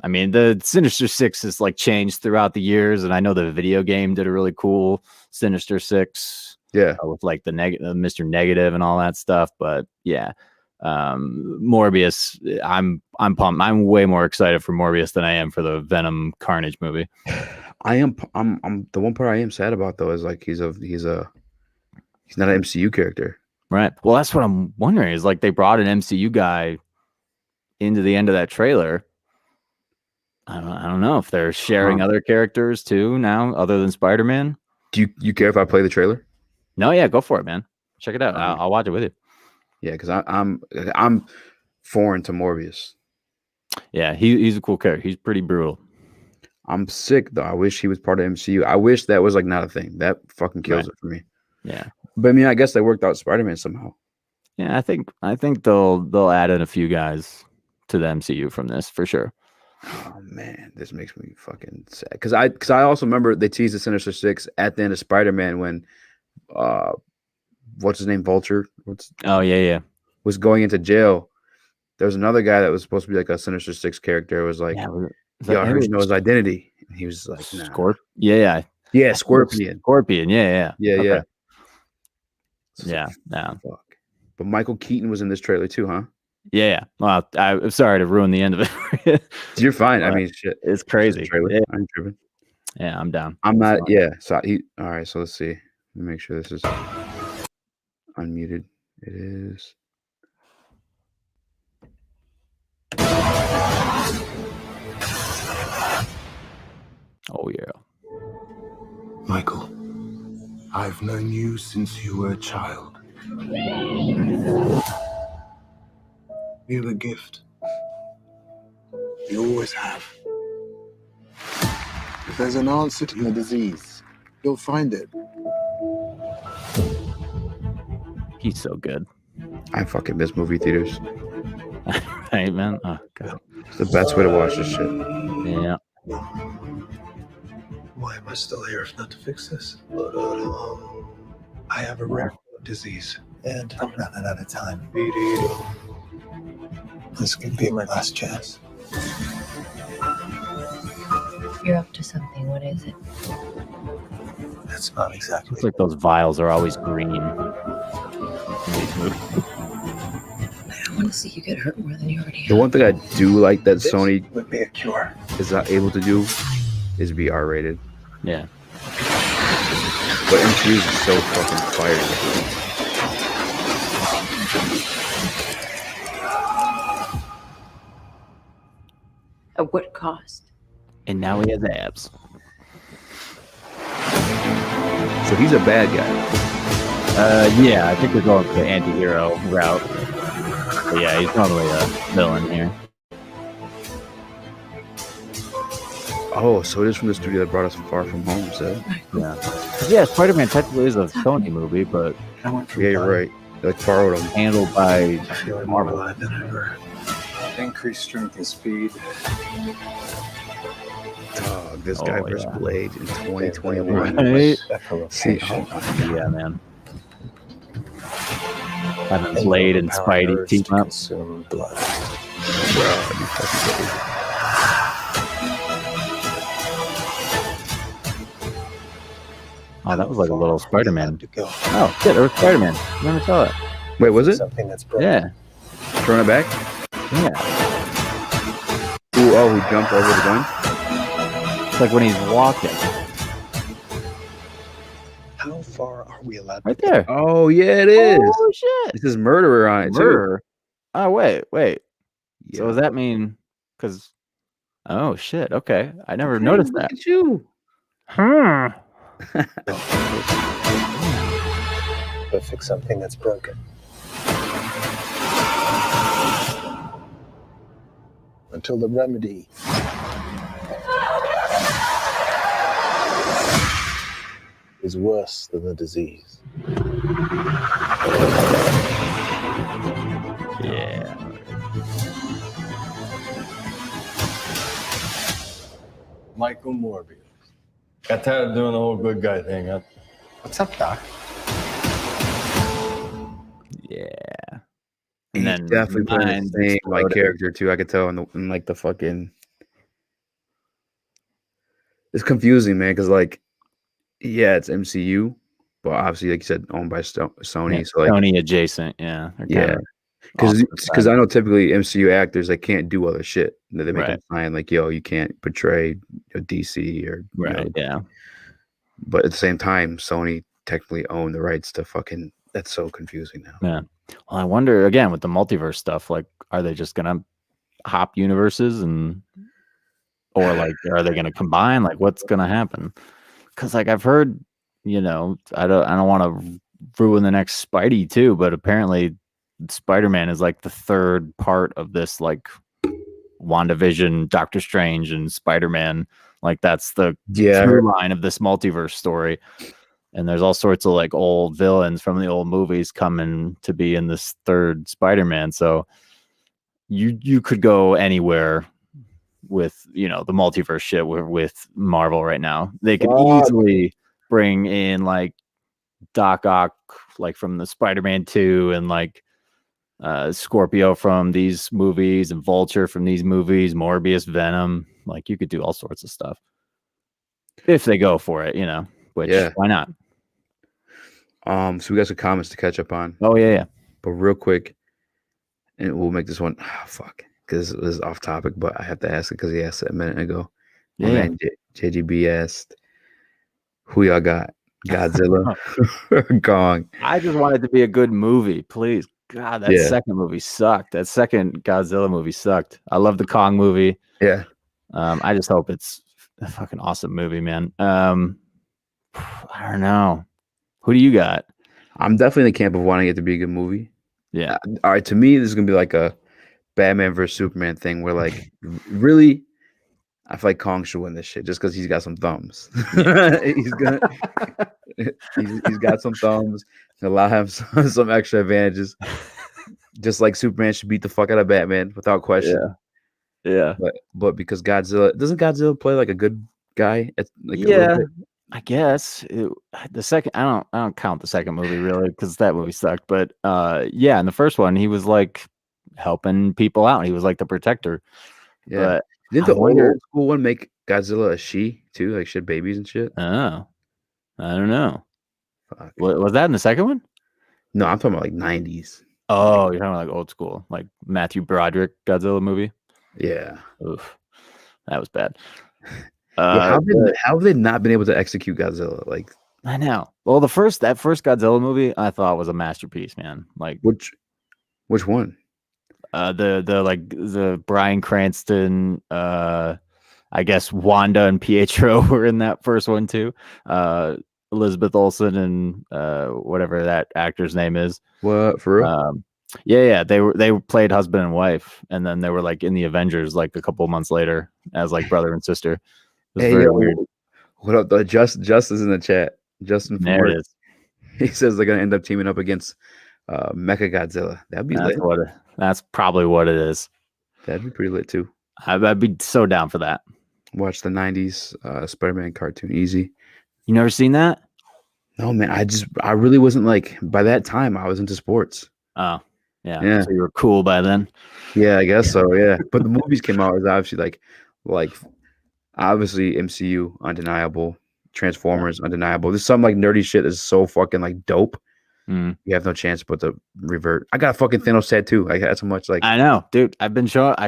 the Sinister Six is changed throughout the years, and I know the video game did a really cool Sinister Six. Yeah, with the Mr. Negative and all that stuff. But yeah, Morbius, I'm pumped. I'm way more excited for Morbius than I am for the Venom Carnage movie. I'm the one part I am sad about though is he's not an MCU character. Right. Well, that's what I'm wondering is they brought an MCU guy into the end of that trailer. I don't know if they're sharing other characters too now other than Spider-Man. Do you care if I play the trailer? No, yeah, go for it, man. Check it out. I'll watch it with you. Yeah, because I'm foreign to Morbius. Yeah, he's a cool character. He's pretty brutal. I'm sick though. I wish he was part of MCU. I wish that was not a thing. That fucking kills it for me. Yeah, but I guess they worked out Spider-Man somehow. Yeah, I think they'll add in a few guys to the MCU from this for sure. Oh man, this makes me fucking sad because I also remember they teased the Sinister Six at the end of Spider-Man when what's his name, Vulture? Was going into jail. There was another guy that was supposed to be a Sinister Six character. It was I heard you know his identity. And he was like, nah. Scorpion. Scorpion. Yeah. Okay. Yeah. Fuck. But Michael Keaton was in this trailer too, huh? Yeah. Well, I'm sorry to ruin the end of it. You're fine. Shit. It's crazy. Yeah. I'm tripping. Yeah, I'm down. I'm not. Yeah. So all right. So let's see. Let me make sure this is unmuted. It is. Oh yeah. Michael, I've known you since you were a child. You're a gift. You always have. If there's an answer to your disease, you'll find it. He's so good. I fucking miss movie theaters. Hey man. Oh god. It's the best way to watch this shit. Yeah. Why am I still here if not to fix this? I have a rare disease, and I'm running out of time. This could be my last chance. You're up to something. What is it? That's not exactly. It's like those vials are always green. I want to see you get hurt more than you already have. The one thing I do like that This Sony would be a cure. is not able to do is be R-rated. Yeah. But MCU is so fucking fire. At what cost? And now he has abs. So he's a bad guy. Yeah, I think we're going the anti-hero route. But yeah, he's normally a villain here. Oh, so it is from the studio that brought us Far From Home, so Yeah, Spider-Man technically is a Sony movie, but yeah, you're right. They borrowed him. handled by I feel like more alive than ever. Increased strength and speed. Dog, this guy versus Blade in 2021. Right? See, Yeah, man. Having Blade and Spidey team up. Consume blood. Oh, that was like a little Spider-Man. To go. Oh, shit, there was Spider-Man. I never saw that. Wait, was it? Something that's broken. Yeah, Throwing it back? yeah. Ooh, who jumped over the gun? It's like when he's walking. How far are we allowed Right to go? there. Oh, yeah, it is. Oh, shit. This is murderer on it, Murderer. Oh, wait. too. So does that mean, because, oh, shit. Okay. I never noticed Look that. at you. But fix something that's broken. Until the remedy is worse than the disease. Yeah. Michael Morbius. Got tired of doing the whole good guy thing. What's up, Doc? Yeah. He's And then definitely playing the minds same like exploded. character too. I could tell in like the fucking. It's confusing, man, because like, yeah, it's MCU, but obviously, like you said, owned by Sony. Yeah, So like, Sony adjacent. Yeah. They're yeah, kinda because off to the side. I know typically MCU actors they can't do other shit. They make them Right. sign like, yo, you can't portray DC or you know, Right. Yeah. but at the same time, Sony technically own the rights to fucking. That's so confusing now. Yeah. Well, I wonder again with the multiverse stuff, like, are they just gonna hop universes or like, are they gonna combine? Like, what's gonna happen? Because like I've heard, I don't want to ruin the next Spidey too, but apparently Spider-Man is like the third part of this like WandaVision, Doctor Strange, and Spider-Man. Like that's the through line of this multiverse story. And there's all sorts of like old villains from the old movies coming to be in this third Spider-Man. So you could go anywhere with the multiverse shit with Marvel right now. They could easily bring in like Doc Ock like from the Spider-Man 2 and like Scorpio from these movies and Vulture from these movies, Morbius, Venom. Like you could do all sorts of stuff if they go for it, which why not? So we got some comments to catch up on. Oh yeah. But real quick, and we'll make this one because it was off topic, but I have to ask it because he asked it a minute ago. Yeah. Man, JGB asked, who y'all got? Godzilla or Kong? I just want it to be a good movie, please. God, that second movie sucked. That second Godzilla movie sucked. I love the Kong movie. Yeah. I just hope it's a fucking awesome movie, man. I don't know. Who do you got? I'm definitely in the camp of wanting it to be a good movie. Yeah. All right. To me, this is gonna be like a Batman versus Superman thing, where like really, I feel like Kong should win this shit just because he's got some thumbs. he's got some thumbs. Allow him some extra advantages. Just like Superman should beat the fuck out of Batman without question. Yeah. But because doesn't Godzilla play like a good guy? I guess the second. I don't count the second movie really because that movie sucked. But in the first one he was like helping people out. He was like the protector. Yeah. But didn't the old school one make Godzilla a she too? Like she had babies and shit. Oh, I don't know. Fuck. Was that in the second one? No, I'm talking about like 90s. Oh, you're talking about like old school, like Matthew Broderick Godzilla movie. Yeah. Oof, that was bad. How have they not been able to execute Godzilla? Like I know. Well, that first Godzilla movie I thought was a masterpiece, man. Like which one? The Bryan Cranston, I guess Wanda and Pietro were in that first one too. Elizabeth Olsen and whatever that actor's name is. What, for real? They played husband and wife, and then they were like in the Avengers like a couple months later as like brother and sister. It was very weird. What up? Justice in the chat. Justin, there it is. He says they're gonna end up teaming up against Mecha Godzilla. That'd be lit. That's probably what it is. That'd be pretty lit too. I'd be so down for that. Watch the '90s Spider-Man cartoon. Easy. You never seen that? No, man. I really wasn't like by that time. I was into sports. Oh, yeah. Yeah. So you were cool by then. Yeah, I guess so. Yeah, but the movies came out. It was obviously like obviously MCU undeniable, Transformers undeniable. There's some like nerdy shit that's so fucking like dope. Mm. You have no chance but to revert. I got a fucking Thanos tattoo. I got so much like. I know, dude. I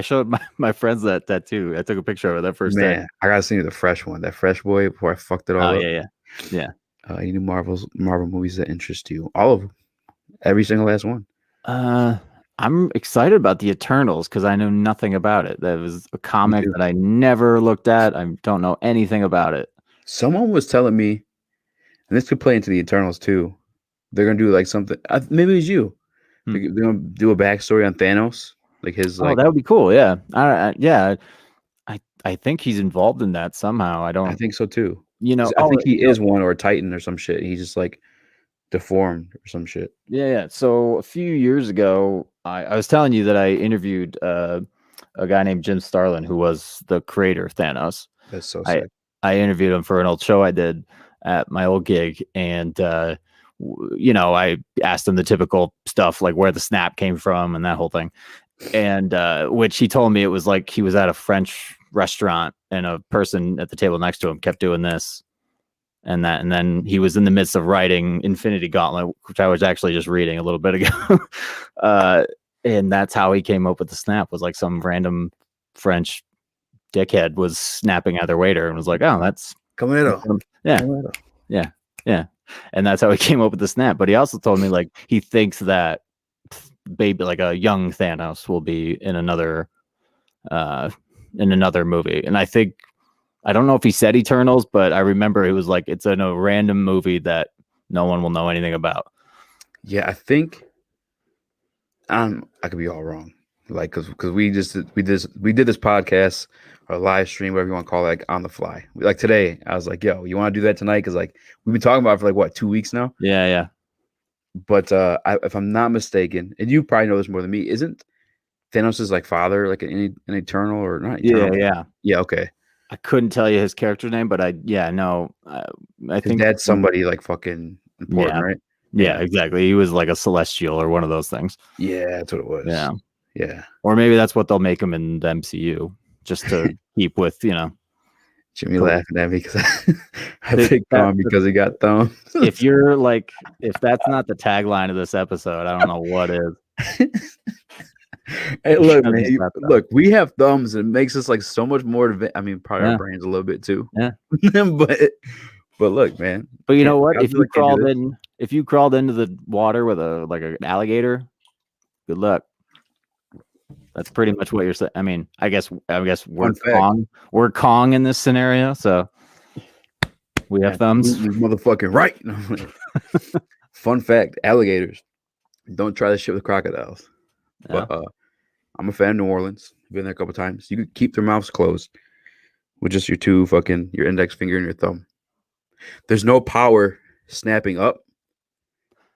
showed my friends that tattoo. I took a picture of it that first Man, day. I gotta see the fresh one, that Fresh Boy, before I fucked it all Oh up. yeah. Any new Marvel movies that interest you? All of them, every single last one. I'm excited about the Eternals because I know nothing about it. That was a comic that I never looked at. I don't know anything about it. Someone was telling me, and this could play into the Eternals too. They're gonna do like something. Maybe it's you. They're gonna do a backstory on Thanos, like his. Oh, that would be cool. Yeah, I think he's involved in that somehow. I think so too. I think he is one or a Titan or some shit. He's just like deformed or some shit. Yeah. So a few years ago, I was telling you that I interviewed a guy named Jim Starlin, who was the creator of Thanos. That's so sick. I interviewed him for an old show I did at my old gig, and I asked him the typical stuff like where the snap came from and that whole thing, and which he told me it was like he was at a French restaurant and a person at the table next to him kept doing this and that, and then he was in the midst of writing Infinity Gauntlet, which I was actually just reading a little bit ago. And that's how he came up with the snap, was like some random French dickhead was snapping at their waiter and was like, oh, that's Camero. Yeah. And that's how he came up with the snap. But he also told me like he thinks that baby, like a young Thanos, will be in another movie. And I don't know if he said Eternals, but I remember it was like it's in a random movie that no one will know anything about. Yeah, I think I could be all wrong. Like because we did this podcast or live stream, whatever you want to call it, like on the fly. Like today, I was like, yo, you want to do that tonight? Because like we've been talking about it for like what, 2 weeks now? Yeah. But if I'm not mistaken, and you probably know this more than me, isn't Thanos' like father like an Eternal or not? Eternal? Yeah. Okay. I couldn't tell you his character name, but I think that's somebody like fucking important, right? Yeah, exactly. He was like a celestial or one of those things. Yeah, that's what it was. Yeah. Or maybe that's what they'll make him in the MCU, just to keep with, Jimmy laughing at me because I picked on because he got thumbs. If that's not the tagline of this episode, I don't know what is. Hey, look, man. Look, we have thumbs. And it makes us like so much more. Probably our brains a little bit too. Yeah. but look, man. But you know what? If you crawled into the water with an alligator, good luck. That's pretty much what you're saying. I guess we're Kong in this scenario, so we have thumbs. Motherfucking right. Fun fact: alligators don't try this shit with crocodiles. Yeah. But I'm a fan of New Orleans. Been there a couple times. You could keep their mouths closed with just your index finger and your thumb. There's no power snapping up.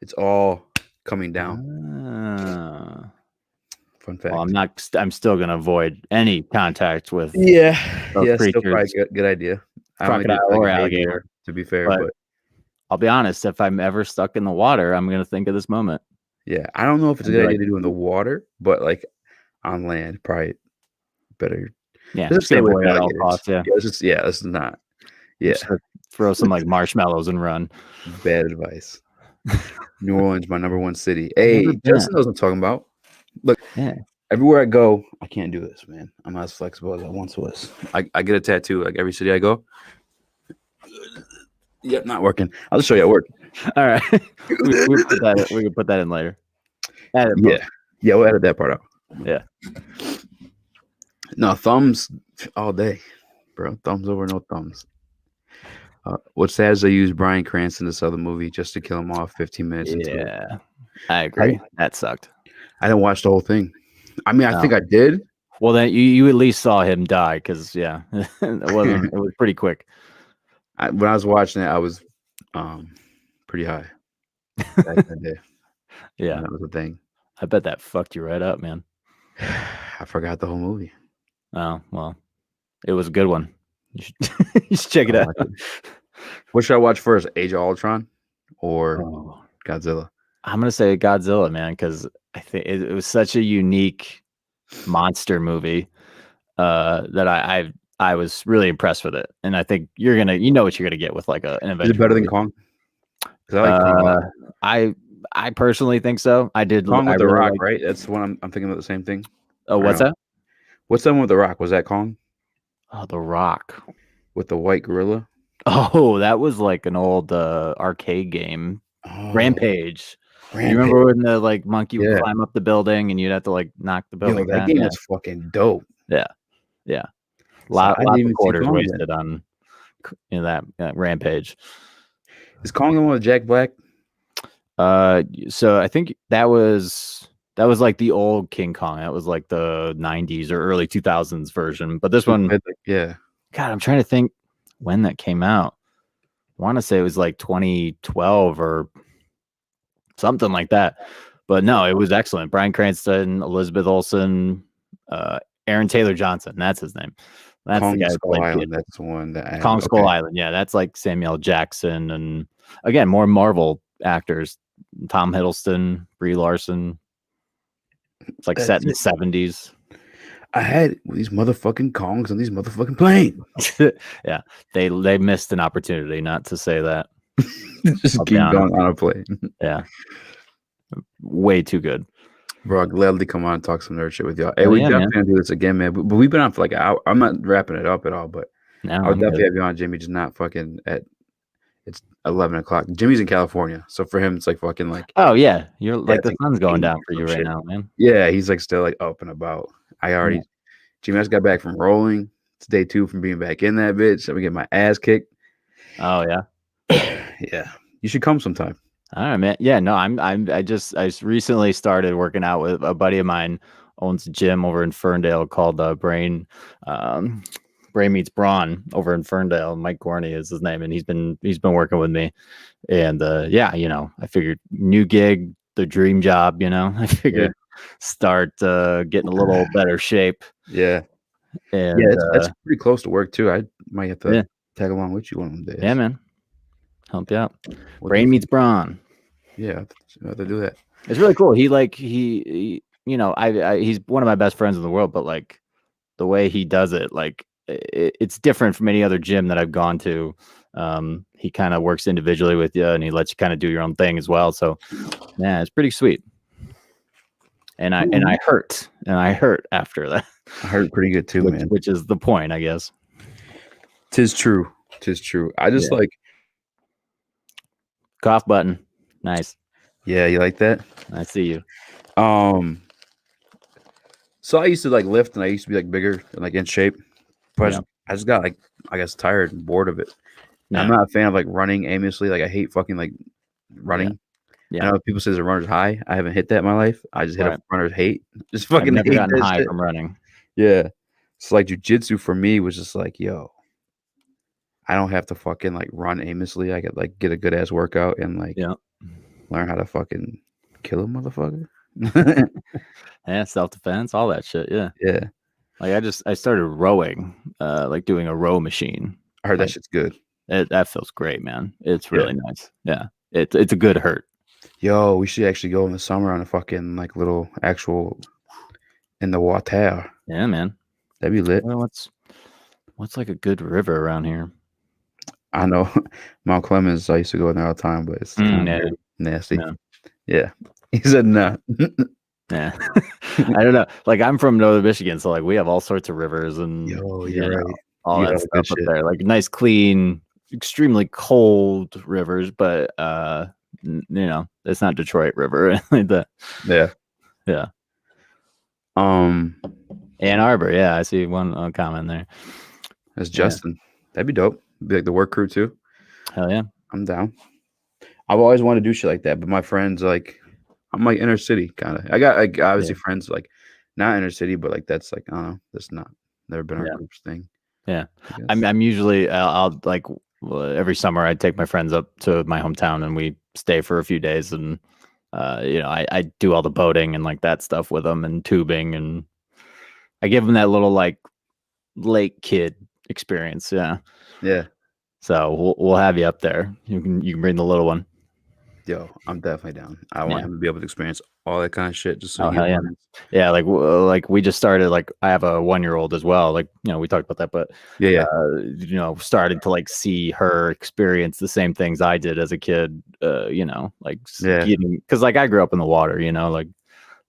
It's all coming down. Fun fact. Well, I'm still gonna avoid any contact with. Still creatures. probably good idea. Crocodile or alligator, to be fair, but I'll be honest. If I'm ever stuck in the water, I'm gonna think of this moment. Yeah, I don't know if it's a good idea to do in the water, but like on land, probably better. Yeah, just stay away at all costs. Yeah, this is not. Yeah, just throw some like marshmallows and run. Bad advice. New Orleans, my number one city. Hey, Justin knows what I'm talking about. Look, everywhere I go, I can't do this, man. I'm not as flexible as I once was. I get a tattoo like every city I go. Yep, not working. I'll just show you at work. All right, we can put that in later. Yeah, we'll edit that part out. Yeah. No, thumbs all day, bro. Thumbs over no thumbs. What's sad is they used Bryan Cranston in this other movie just to kill him off 15 minutes into it. Yeah, I agree. That sucked. I didn't watch the whole thing. I think I did. Well, then you at least saw him die because it was pretty quick. When I was watching it, I was pretty high. Back in the day. Yeah, that was the thing. I bet that fucked you right up, man. I I forgot the whole movie. Oh well, it was a good one. You should, you should check it I out. like it. What should I watch first? Age of Ultron or Oh, Godzilla? I'm gonna say Godzilla, man, because I think it was such a unique monster movie that I was really impressed with it, and I think you know what you're gonna get with like an Is adventure it better than movie. Kong? Because I like Kong a lot. I personally think so. I did. Kong I with the really Rock, liked- right? That's the one I'm thinking about the same thing. Oh, what's no? that? What's that one with the Rock? Was that Kong Oh, The Rock. with the white gorilla? Oh, that was like an old arcade game. Oh, Rampage. You Rampage. remember when the like monkey would Yeah. climb up the building and you'd have to like knock the Yo, building that down? game Yeah. was fucking dope. Yeah. So I didn't Lots even of see quarters Kong yet. wasted on that Rampage. Is Kong the one with Jack Black? So I think that was like the old King Kong. That was like the 90s or early 2000s version. But this one, Yeah. God, I'm trying to think when that came out. I want to say it was like 2012 or something like that. But no, it was excellent. Bryan Cranston, Elizabeth Olsen, Aaron Taylor Johnson. That's his name. That's Kong the guy who Skull played Island. Peter. That's the one that Kong Skull Island. Yeah, that's like Samuel Jackson and again more Marvel actors. Tom Hiddleston, Brie Larson. It's like set in the 70s. I had these motherfucking Kongs on these motherfucking planes. Yeah, they missed an opportunity not to say that. Just I'll keep be honest. going on a plane. Yeah, way too good. Bro, I'd gladly come on and talk some nerd shit with y'all. Hey, Oh, we yeah, definitely gonna do this again, man. But we've been on for like an hour. I'm not wrapping it up at all, but No, I would definitely have you on, Jimmy. Just not fucking at. It's 11 o'clock. Jimmy's in California, so for him, it's like fucking like. Oh yeah, you're like it's the sun's going down for some you right shit. now, man. Yeah, he's like still like up and about. Jimmy, I just got back from rolling. It's day 2 from being back in that bitch. I'm gonna get my ass kicked. Oh yeah. Yeah, you should come sometime. All right, man. Yeah, no, I just recently started working out with a buddy of mine owns a gym over in Ferndale called Brain Meets Brawn over in Ferndale. Mike Gorney is his name, and he's been working with me. And yeah, you know, I figured new gig, the dream job, you know. I figured start getting a little better shape. Yeah. And Yeah, that's pretty close to work too. I might have to tag along with you one of them days. yeah, man. Help you out. What Brain do you Meets think? Brawn. Yeah, I have to do that. It's really cool. He you know, he's one of my best friends in the world, but like the way he does it, like it's different from any other gym that I've gone to. He kind of works individually with you and he lets you kind of do your own thing as well. So yeah, it's pretty sweet. And I hurt after that. I heard pretty good too, man. Which is the point, I guess. Tis true. I just like cough button. Nice. Yeah, you like that? I see you. So I used to like lift and I used to be like bigger and like in shape. But I just got like I guess tired and bored of it. Yeah. I'm not a fan of like running aimlessly. Like I hate fucking like running. Yeah. I know people say there's a runner's high. I haven't hit that in my life. I just hit a runner's hate. Just fucking I've never hate gotten that high shit. from running. Yeah. So like jujitsu for me was just like, yo, I don't have to fucking like run aimlessly. I could like get a good ass workout and like learn how to fucking kill a motherfucker. Yeah, self-defense, all that shit. Yeah. Yeah. Like I started rowing, like doing a row machine. I heard that shit's good. That feels great, man. It's really nice. Yeah. It's a good hurt. Yo, we should actually go in the summer on a fucking like little actual in the water. Yeah, man. That'd be lit. Well, what's like a good river around here? I know Mount Clemens. I used to go in there all the time, but it's kind of nasty. Yeah. He said no. Yeah. I don't know. Like I'm from Northern Michigan, so like we have all sorts of rivers and you're right. all that stuff up there. Like nice, clean, extremely cold rivers, but you know, it's not Detroit River like that. Yeah. Yeah. Ann Arbor. Yeah, I see one comment there. That's Justin. That'd be dope. Be like the work crew too. Hell yeah. I'm down. I've always wanted to do shit like that, but my friends like I'm like inner city kind of. I got like obviously friends like not inner city, but like that's like I don't know. That's not never been our group's thing. Yeah, I'm usually I'll like every summer I take my friends up to my hometown and we stay for a few days and you know I do all the boating and like that stuff with them and tubing and I give him that little like late kid experience. Yeah. Yeah. So we'll have you up there. You can bring the little one. Yo, I'm definitely down. I want him to be able to experience all that kind of shit. Just so Oh he hell yeah. learns. Yeah, like we just started. Like I have a 1-year-old as well. Like we talked about that, but Yeah. starting to like see her experience the same things I did as a kid. Like getting, because like I grew up in the water. Like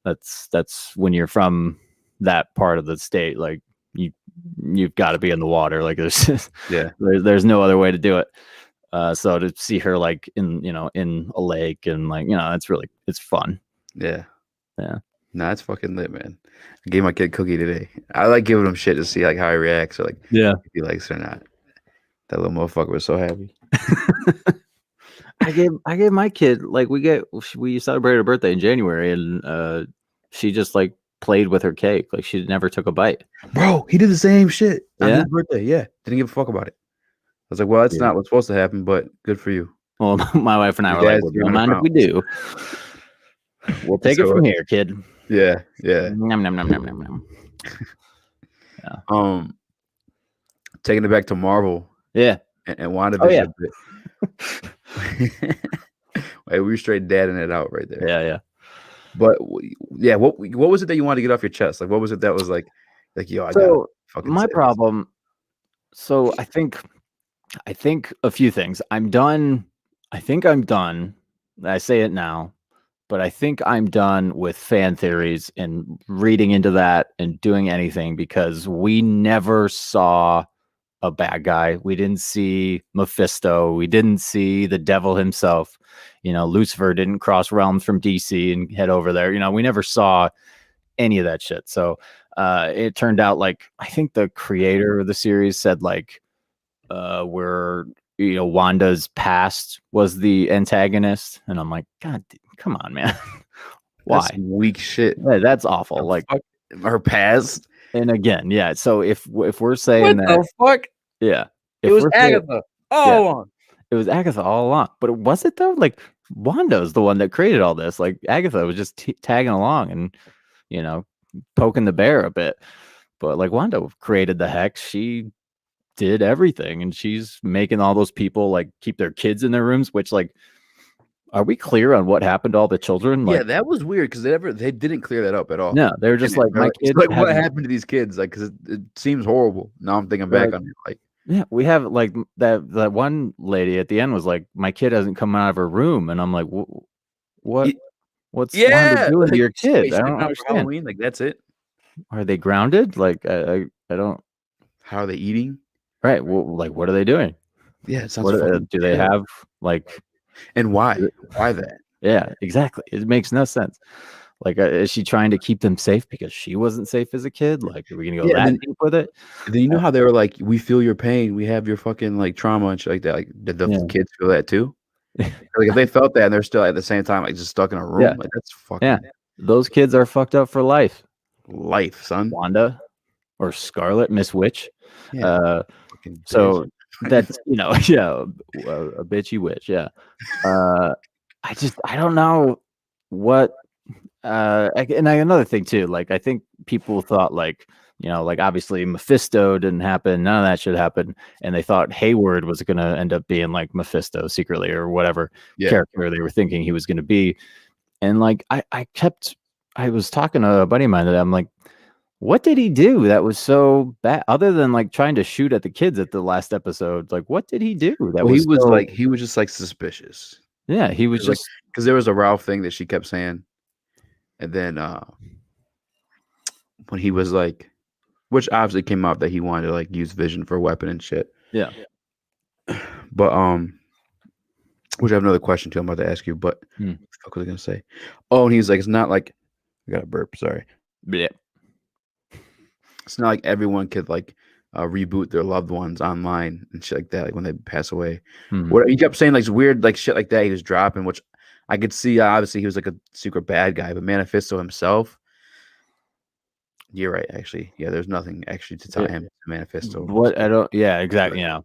that's when you're from that part of the state. Like you've got to be in the water. Like there's no other way to do it. So to see her like in a lake and like it's fun. Yeah. Yeah. Nah, it's fucking lit, man. I gave my kid cookie today. I like giving him shit to see like how he reacts or like if he likes it or not. That little motherfucker was so happy. I gave my kid, like we celebrated her birthday in January, and she just like played with her cake. Like she never took a bite. Bro, he did the same shit on Yeah? his birthday. Yeah. Didn't give a fuck about it. I was like, well, that's not what's supposed to happen, but good for you. Well, my wife and I Your were like, dad's well, doing don't mind if we do. We'll take it from here, kid. Yeah, yeah. Nom, nom, nom, nom, nom, nom. Yeah. Taking it back to Marvel. Yeah. And Wandavision. We were straight dadding it out right there. Yeah, yeah. But yeah, what was it that you wanted to get off your chest? Like, what was it that was like yo, I got fucking my problem. So I think a few things. I'm done. I think I'm done. I say it now, but I think I'm done with fan theories and reading into that and doing anything, because we never saw a bad guy. We didn't see Mephisto. We didn't see the devil himself. Lucifer didn't cross realms from DC and head over there. We never saw any of that shit. So it turned out like, I think the creator of the series said like, where Wanda's past was the antagonist, and I'm like, God, come on, man. Why? That's weak shit. Yeah, that's awful. Like her past. And again, yeah. So if we're saying what the fuck? Yeah, it was Agatha all along. It was Agatha all along. But was it though? Like Wanda's the one that created all this. Like Agatha was just tagging along and poking the bear a bit. But like Wanda created the hex. She did everything, and she's making all those people like keep their kids in their rooms, which like, are we clear on what happened to all the children? Like, yeah, that was weird because they didn't clear that up at all. No, they were just like, my kids. Like, what happened to these kids? Like, because it seems horrible. Now I'm thinking back on it. Like, yeah, we have like that one lady at the end was like, my kid hasn't come out of her room, and I'm like, what's Wanda doing to your kid? I don't understand. Halloween, like that's it. Are they grounded? Like I don't. How are they eating? Right. Well, like, what are they doing? Yeah, it sounds do they have like? And why? Why that? Yeah, exactly. It makes no sense. Like, is she trying to keep them safe because she wasn't safe as a kid? Like, are we gonna go that deep with it? Then you know how they were like, we feel your pain, we have your fucking like trauma and shit like that. Like, did the kids feel that too? Like, if they felt that and they're still at the same time like just stuck in a room, like that's fucking Those kids are fucked up for life. Life, son. Wanda or Scarlet, Miss Witch. Yeah. So that's a bitchy witch. Yeah. I don't know what. Another thing too. Like I think people thought like like obviously Mephisto didn't happen. None of that should happen, and they thought Hayward was going to end up being like Mephisto secretly or whatever character they were thinking he was going to be. And like I was talking to a buddy of mine that I'm like, what did he do that was so bad, other than like trying to shoot at the kids at the last episode? Like, what did he do? He was just like suspicious. Yeah, he was just because there was a Ralph thing that she kept saying, and then when he was like, which obviously came out that he wanted to like use Vision for a weapon and shit. Yeah, but which I have another question too. I'm about to ask you, but what the fuck was I gonna say? Oh, and he's like, it's not like I got a burp. Sorry. Yeah. It's not like everyone could like reboot their loved ones online and shit like that, like when they pass away. What he kept saying, like weird like shit like that he was dropping, which I could see. Obviously, he was like a secret bad guy, but Manifesto himself. You're right, actually. Yeah, there's nothing actually to tie him to Manifesto. What I don't. Yeah, exactly. You're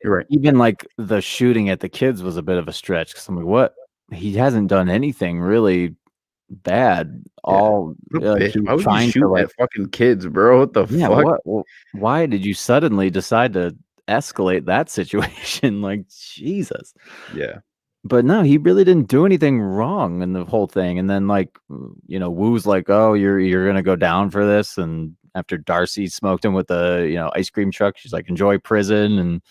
right. Even like the shooting at the kids was a bit of a stretch because I'm like, what? He hasn't done anything really bad. Yeah. All What a bitch. he was Why would you trying to shoot like. at fucking kids, bro? What the Yeah, fuck? why did you suddenly decide to escalate that situation? Like, Jesus. Yeah. But no, he really didn't do anything wrong in the whole thing. And then like, Woo's like, "Oh, you're gonna go down for this." And after Darcy smoked him with the ice cream truck, she's like, "Enjoy prison." And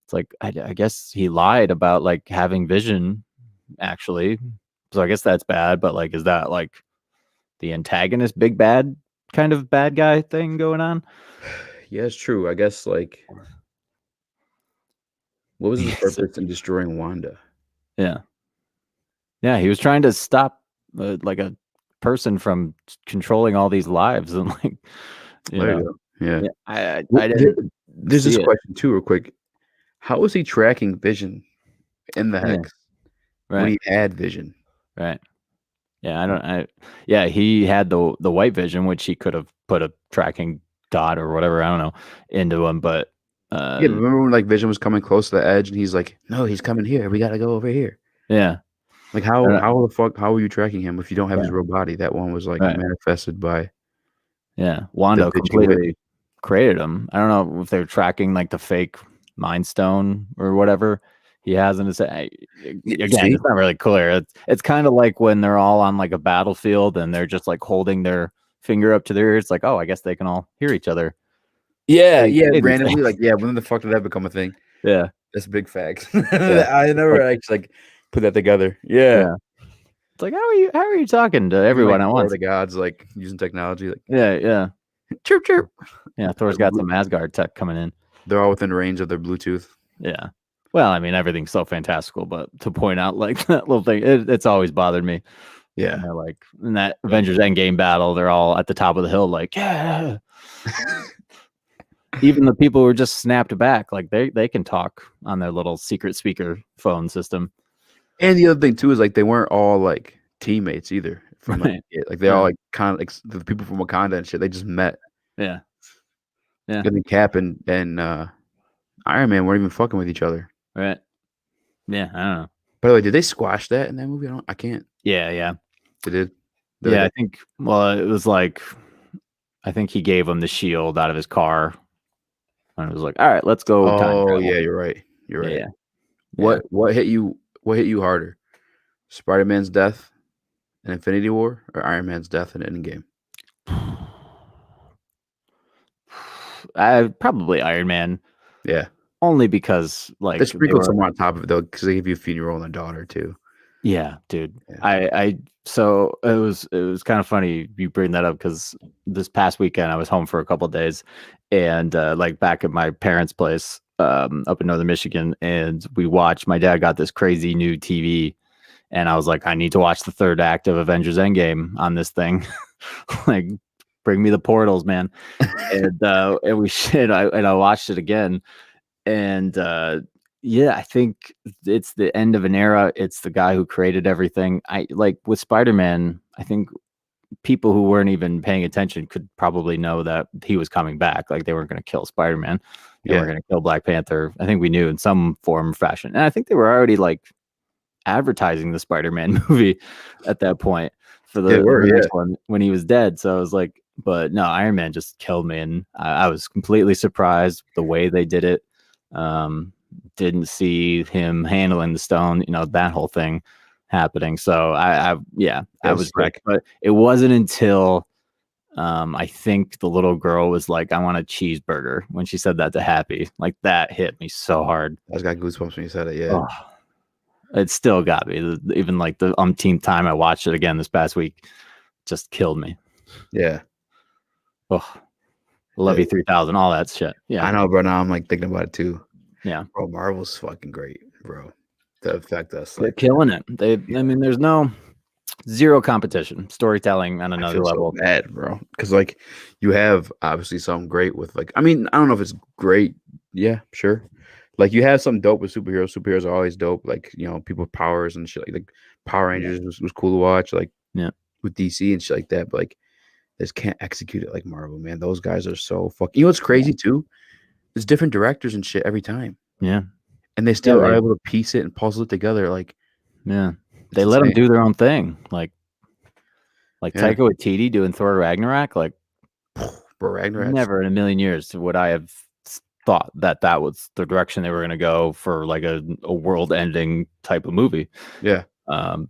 it's like, I guess he lied about like having vision, actually. So I guess that's bad. But like, is that like the antagonist, big bad kind of bad guy thing going on? Yeah, it's true. I guess like, what was his purpose in destroying Wanda? Yeah. Yeah, he was trying to stop like a person from controlling all these lives and like, There you go. Yeah. Yeah, I Well, didn't there's see this it. question too, real quick. How was he tracking Vision in the Yeah. hex when Right, he had Vision? right. Yeah, yeah, he had the white vision, which he could have put a tracking dot or whatever, I don't know, into him, but Yeah, but remember when like Vision was coming close to the edge and he's like, "No, he's coming here. We gotta go over here." yeah. Like I don't know. how the fuck how are you tracking him if you don't have his Yeah. real body? That one was like Right. manifested by Yeah, Wanda Vision completely created him. I don't know if they're tracking like the fake Mind Stone or whatever he has in his again, see? it's not really clear. It's kind of like when they're all on like a battlefield and they're just like holding their finger up to their ear. It's like, oh, I guess they can all hear each other. Yeah, They- yeah, they do randomly, things. like, yeah, when the fuck did that become a thing? Yeah, That's a big fact. Yeah. I never actually like put that together. Yeah. yeah. It's like, how are you talking to everyone Like at War of once? the gods, like using technology, like Yeah. chirp chirp. Yeah, Thor's got some Asgard tech coming in. They're all within range of their Bluetooth. Yeah. Well, I mean, everything's so fantastical, but to point out like that little thing, it's always bothered me. Yeah. And they're like in that Avengers Endgame battle, they're all at the top of the hill, like, yeah. Even the people who are just snapped back, like they can talk on their little secret speaker phone system. And the other thing too is like they weren't all like teammates either. From Right. like they all like kind of like the people from Wakanda and shit. They just met. Yeah. Yeah. And then Cap and Iron Man weren't even fucking with each other. Right. Yeah. I don't know. By the way, did they squash that in that movie? I can't. Yeah. They did. Yeah. I think. Well, it was like, I think he gave him the shield out of his car, and it was like, all right, let's go. Time Oh travel. yeah, you're right. You're right. Yeah. What hit you? What hit you harder? Spider-Man's death in Infinity War or Iron Man's death in Endgame? Probably Iron Man, Yeah, only because like they they sprinkled were- some on top of it though, because they gave you a funeral and a daughter too. Yeah, dude. Yeah. So it was kind of funny you bring that up because this past weekend I was home for a couple of days and like back at my parents' place up in northern Michigan, and my dad got this crazy new TV, and I was like, I need to watch the third act of Avengers Endgame on this thing. Like, bring me the portals, man. And I watched it again, and yeah, I think it's the end of an era. It's the guy who created everything. I like with Spider-Man, I think people who weren't even paying attention could probably know that he was coming back. Like, they weren't going to kill Spider-Man. They weren't going to kill Black Panther. I think we knew in some form or fashion. And I think they were already like advertising the Spider-Man movie at that point for the next one when he was dead. So I was like, but no, Iron Man just killed me. And I was completely surprised the way they did it. Didn't see him handling the stone, that whole thing happening. So I was wrecked. But it wasn't until I think the little girl was like, I want a cheeseburger, when she said that to Happy. Like, that hit me so hard. I just got goosebumps when you said it. Yeah. Oh, it still got me. Even like the umpteenth time I watched it again this past week, just killed me. Yeah. Oh, love you 3000, all that shit. Yeah, I know, bro. Now I'm like thinking about it too. Yeah, bro. Marvel's fucking great, bro. To affect us, they're killing it. I mean, there's zero competition. Storytelling on another level. So bad, bro. Because like you have obviously something great with like. I mean, I don't know if it's great. Yeah, sure. Like you have some dope with superheroes. Superheroes are always dope. Like, people with powers and shit. Like Power Rangers was cool to watch. Like, with DC and shit like that. But like, they just can't execute it like Marvel, man. Those guys are so fucking. You know what's crazy too? There's different directors and shit every time. Yeah, and they still are able to piece it and puzzle it together. Like, they let them do their own thing. Like, Like Yeah. Taika Waititi doing Thor Ragnarok, like Bro, Ragnarok. never in a million years would I have thought that was the direction they were going to go for like a world-ending type of movie. Yeah. But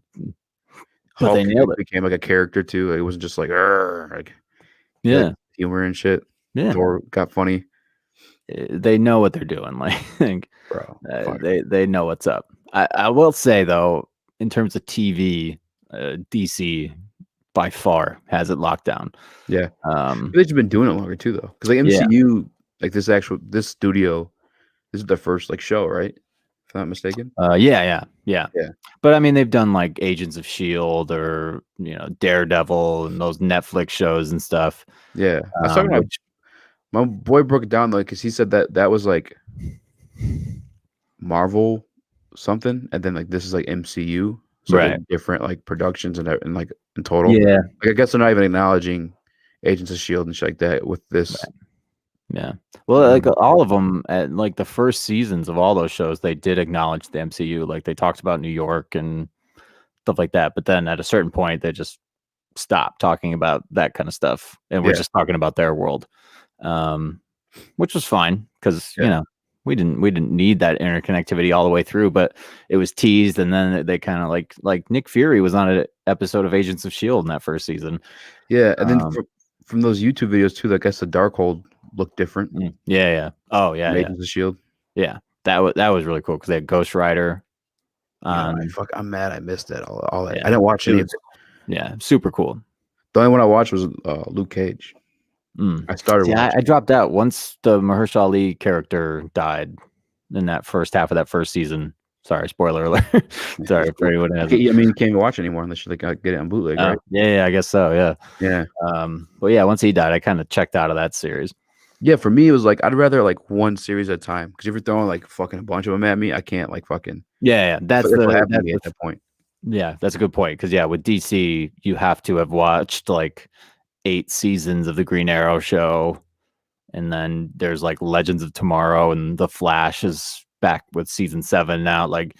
Hulk they nailed it. became like a character too. Like, it wasn't just like, like Yeah, humor and shit. yeah. Thor got funny. They know what they're doing. Like, Bro, fire. they know what's up. I will say though, in terms of TV, DC by far has it locked down. Yeah. Um, They've just been doing it longer too, though. Because like Yeah. MCU, like this studio, this is their first like show, right? If I'm not mistaken. yeah. Yeah. But I mean, they've done like Agents of Shield or Daredevil and those Netflix shows and stuff. Yeah. I was talking about my boy broke it down though, because he said that was like Marvel something, and then like this is like MCU, so Right. like different like productions and like in total. Yeah, Like I guess they're not even acknowledging Agents of Shield and shit like that with this. yeah. Well, like all of them, at like the first seasons of all those shows, they did acknowledge the MCU. Like they talked about New York and stuff like that. But then at a certain point, they just stopped talking about that kind of stuff, and we're Yeah. just talking about their world, which was fine because Yeah. we didn't need that interconnectivity all the way through. But it was teased, and then they kind of like Nick Fury was on an episode of Agents of Shield in that first season. Yeah, and then from those YouTube videos too, I guess the Darkhold looked different. Yeah. Oh yeah, from yeah. Agents of Shield. Yeah, that was really cool because they had Ghost Rider. I'm mad I missed that. All that. Yeah. I didn't watch any of it. Yeah, super cool. The only one I watched was Luke Cage. I started Yeah, watching. I dropped out once the Mahershala Ali character died in that first half of that first season. Sorry, spoiler alert. Sorry for anyone who hasn't. I mean, you can't even watch it anymore unless you like get it on bootleg, right? Yeah, I guess so. Yeah. Yeah. But yeah, once he died, I kind of checked out of that series. Yeah, for me, it was like I'd rather like one series at a time, because if you're throwing like fucking a bunch of them at me, I can't like fucking. Yeah, that's what the happened to me at that point. Yeah, that's a good point because with DC, you have to have watched like 8 seasons of the Green Arrow show, and then there's like Legends of Tomorrow, and The Flash is back with season 7 now. Like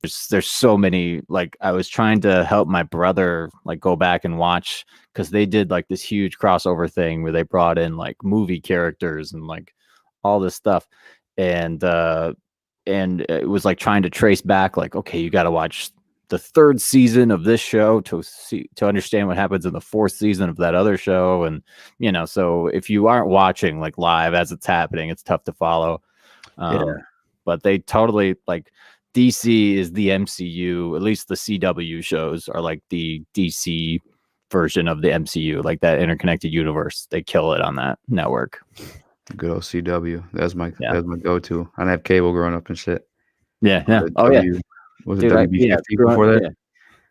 there's so many. Like I was trying to help my brother like go back and watch, because they did like this huge crossover thing where they brought in like movie characters and like all this stuff, and it was like trying to trace back, like, okay, you got to watch the 3rd season of this show to understand what happens in the 4th season of that other show. And so if you aren't watching like live as it's happening, it's tough to follow. But they totally, like, DC is the MCU. At least the CW shows are like the DC version of the MCU, like that interconnected universe. They kill it on that network. Good old CW. That was my go-to. I didn't have cable growing up and shit. Yeah. Oh yeah. Was it WB50 before that?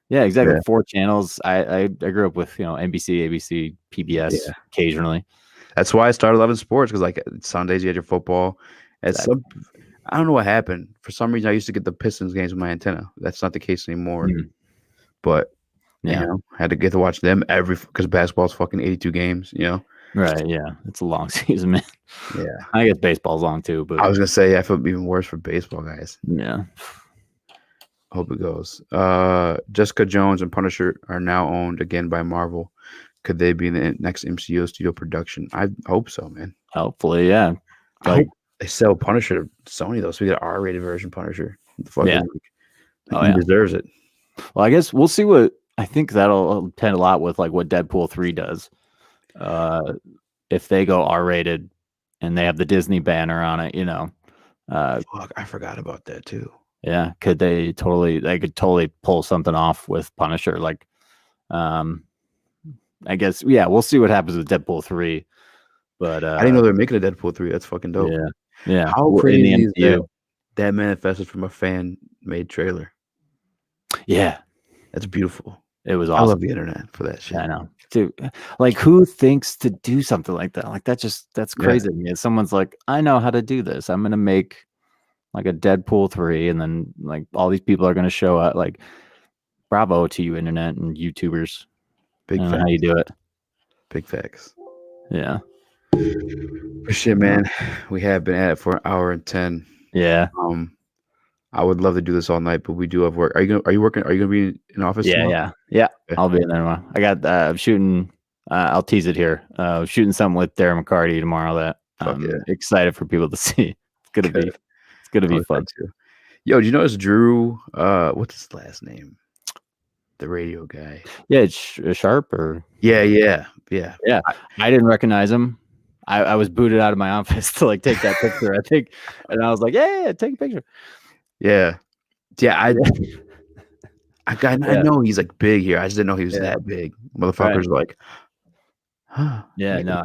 Yeah, exactly. Yeah. 4 channels. I grew up with NBC, ABC, PBS occasionally. That's why I started loving sports, because like Sundays you had your football. I don't know what happened. For some reason, I used to get the Pistons games with my antenna. That's not the case anymore. But I had to get to watch them because basketball's fucking 82 games. Right. Yeah, it's a long season, man. Yeah, I guess baseball's long too. But I was gonna say I feel even worse for baseball guys. Yeah. Hope it goes. Jessica Jones and Punisher are now owned again by Marvel. Could they be in the next MCU studio production? I hope so, man. Hopefully, yeah. I hope they sell Punisher to Sony though, so we get an R-rated version Punisher. He deserves it. Well, I guess we'll see what. I think that'll depend a lot with like what Deadpool 3 does. If they go R-rated and they have the Disney banner on it, Fuck, I forgot about that too. Yeah, they could totally pull something off with Punisher. Like, I guess, we'll see what happens with Deadpool 3. But I didn't know they're making a Deadpool 3. That's fucking dope. Yeah. How crazy is that manifested from a fan-made trailer? Yeah, that's beautiful. It was awesome. I love the internet for that shit. Yeah, I know. Dude, like, who thinks to do something like that? Like, that's crazy to me. Someone's like, I know how to do this. I'm gonna make like a Deadpool 3, and then like all these people are gonna show up. Like, bravo to you, internet and YouTubers. Big facts. How you do it. Big facts. Yeah. For shit, man. We have been at it for 1 hour and 10. Yeah. I would love to do this all night, but we do have work. Are you working? Are you gonna be in office tomorrow? Yeah. Okay. I'll be in there tomorrow. I got I'm shooting. I'll tease it here. Shooting something with Darren McCarty tomorrow that Fuck I'm yeah. excited for people to see. It's gonna be Oh, fun. too. Yo, do you notice Drew? What's his last name? The radio guy. Yeah, it's Sharp or Yeah. I didn't recognize him. I was booted out of my office to like take that picture, I think, and I was like, yeah, take a picture. Yeah. I know he's like big here. I just didn't know he was Yeah. that big. Motherfuckers were like, huh. Yeah, no,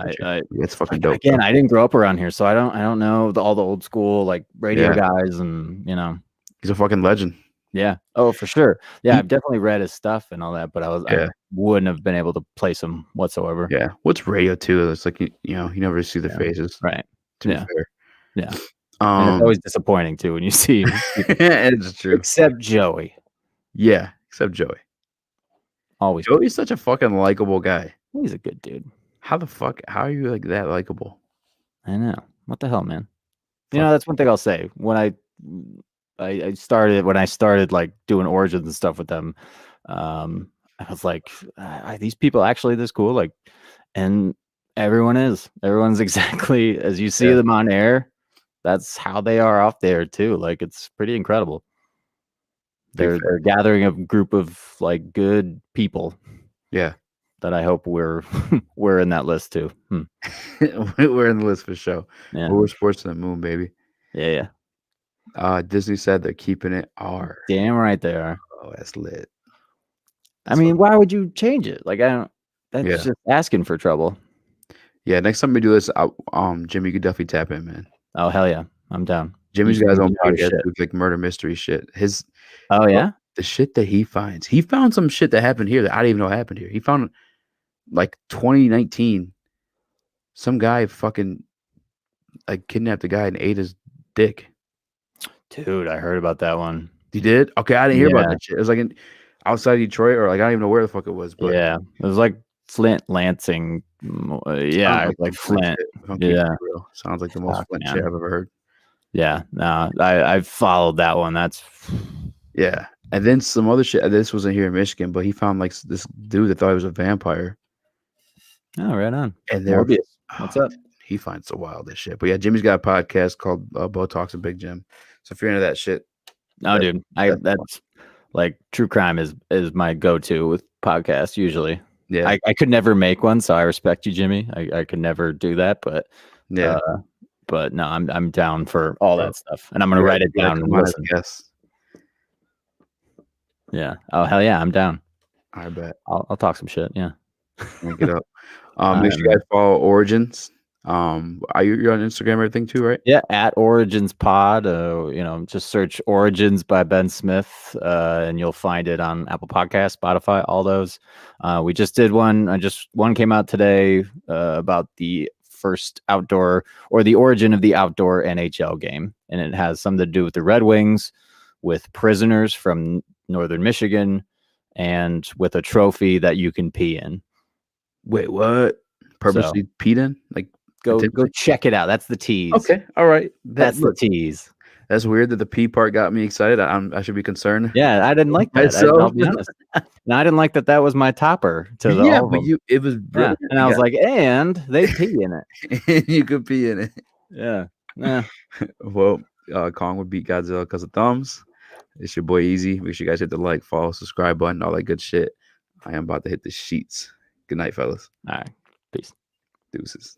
It's fucking dope. again, I didn't grow up around here, so I don't know all the old school like radio Yeah. guys, and He's a fucking legend. yeah. Oh, for sure. Yeah, I've definitely read his stuff and all that, but I wouldn't have been able to place him whatsoever. Yeah. What's radio too? It's like you never see their faces. Right. To be Yeah. fair. Yeah. And it's always disappointing too when you see it's true. except Joey. Yeah, except Joey. Always. Joey's such a fucking likable guy. He's a good dude. How are you like that likable? I know. What the hell, man? That's one thing I'll say. When I started like doing Origins and stuff with them, I was like, are these people actually this cool? Like, and everyone's exactly as you see them on air. That's how they are off there too. Like, it's pretty incredible. They're gathering a group of like good people. Yeah. That I hope we're in that list too. We're in the list for sure. Yeah. Woodward Sports to the moon, baby. Yeah. Disney said they're keeping it R. Damn right they are. Oh, that's lit. I mean, why would you change it? Like, I don't. That's just asking for trouble. Yeah, next time we do this, Jimmy, you could definitely tap in, man. Oh hell yeah, I'm down. Jimmy's got his own podcast with like murder mystery shit. The shit that he finds. He found some shit that happened here that I didn't even know happened here. He found like 2019, some guy fucking like kidnapped a guy and ate his dick. Dude, I heard about that one. You did? Okay, I didn't hear about that shit. It was like outside Detroit, or like I don't even know where the fuck it was. But yeah, it was like Flint, Lansing. Like Flint. Yeah, sounds like the most Flint shit I've ever heard. Yeah, no, I've followed that one. That's yeah. And then some other shit. This wasn't here in Michigan, but he found like this dude that thought he was a vampire. Oh, right on. And Morbius. What's up? He finds the wildest shit. But yeah, Jimmy's got a podcast called Botox and Big Jim. So if you're into that shit. No, dude. That's like true crime is my go-to with podcasts usually. Yeah. I could never make one, so I respect you, Jimmy. I could never do that, but yeah. But no, I'm down for all that stuff. And I'm gonna write it down and listen. Yes. Yeah. Oh hell yeah, I'm down. I bet. I'll talk some shit. Yeah. Get up. Make sure you guys follow Origins. You're on Instagram or everything too, right? Yeah, at Origins Pod. Just search Origins by Ben Smith, and you'll find it on Apple Podcasts, Spotify, all those. We just did one. One came out today about the first outdoor or the origin of the outdoor NHL game, and it has something to do with the Red Wings, with prisoners from northern Michigan, and with a trophy that you can pee in. Wait, what? Purposely peed in? Like, go check it out. That's the tease. Okay, all right. That's the tease. That's weird that the pee part got me excited. I should be concerned. Yeah, I didn't like that. I'll be honest. And I didn't like that was my topper to the. Yeah, but it was brilliant. Yeah. And I was like, and they pee in it. You could pee in it. Yeah. Yeah. Well, Kong would beat Godzilla because of thumbs. It's your boy Easy. Make sure you guys hit the like, follow, subscribe button, all that good shit. I am about to hit the sheets. Good night, fellas. All right. Peace. Deuces.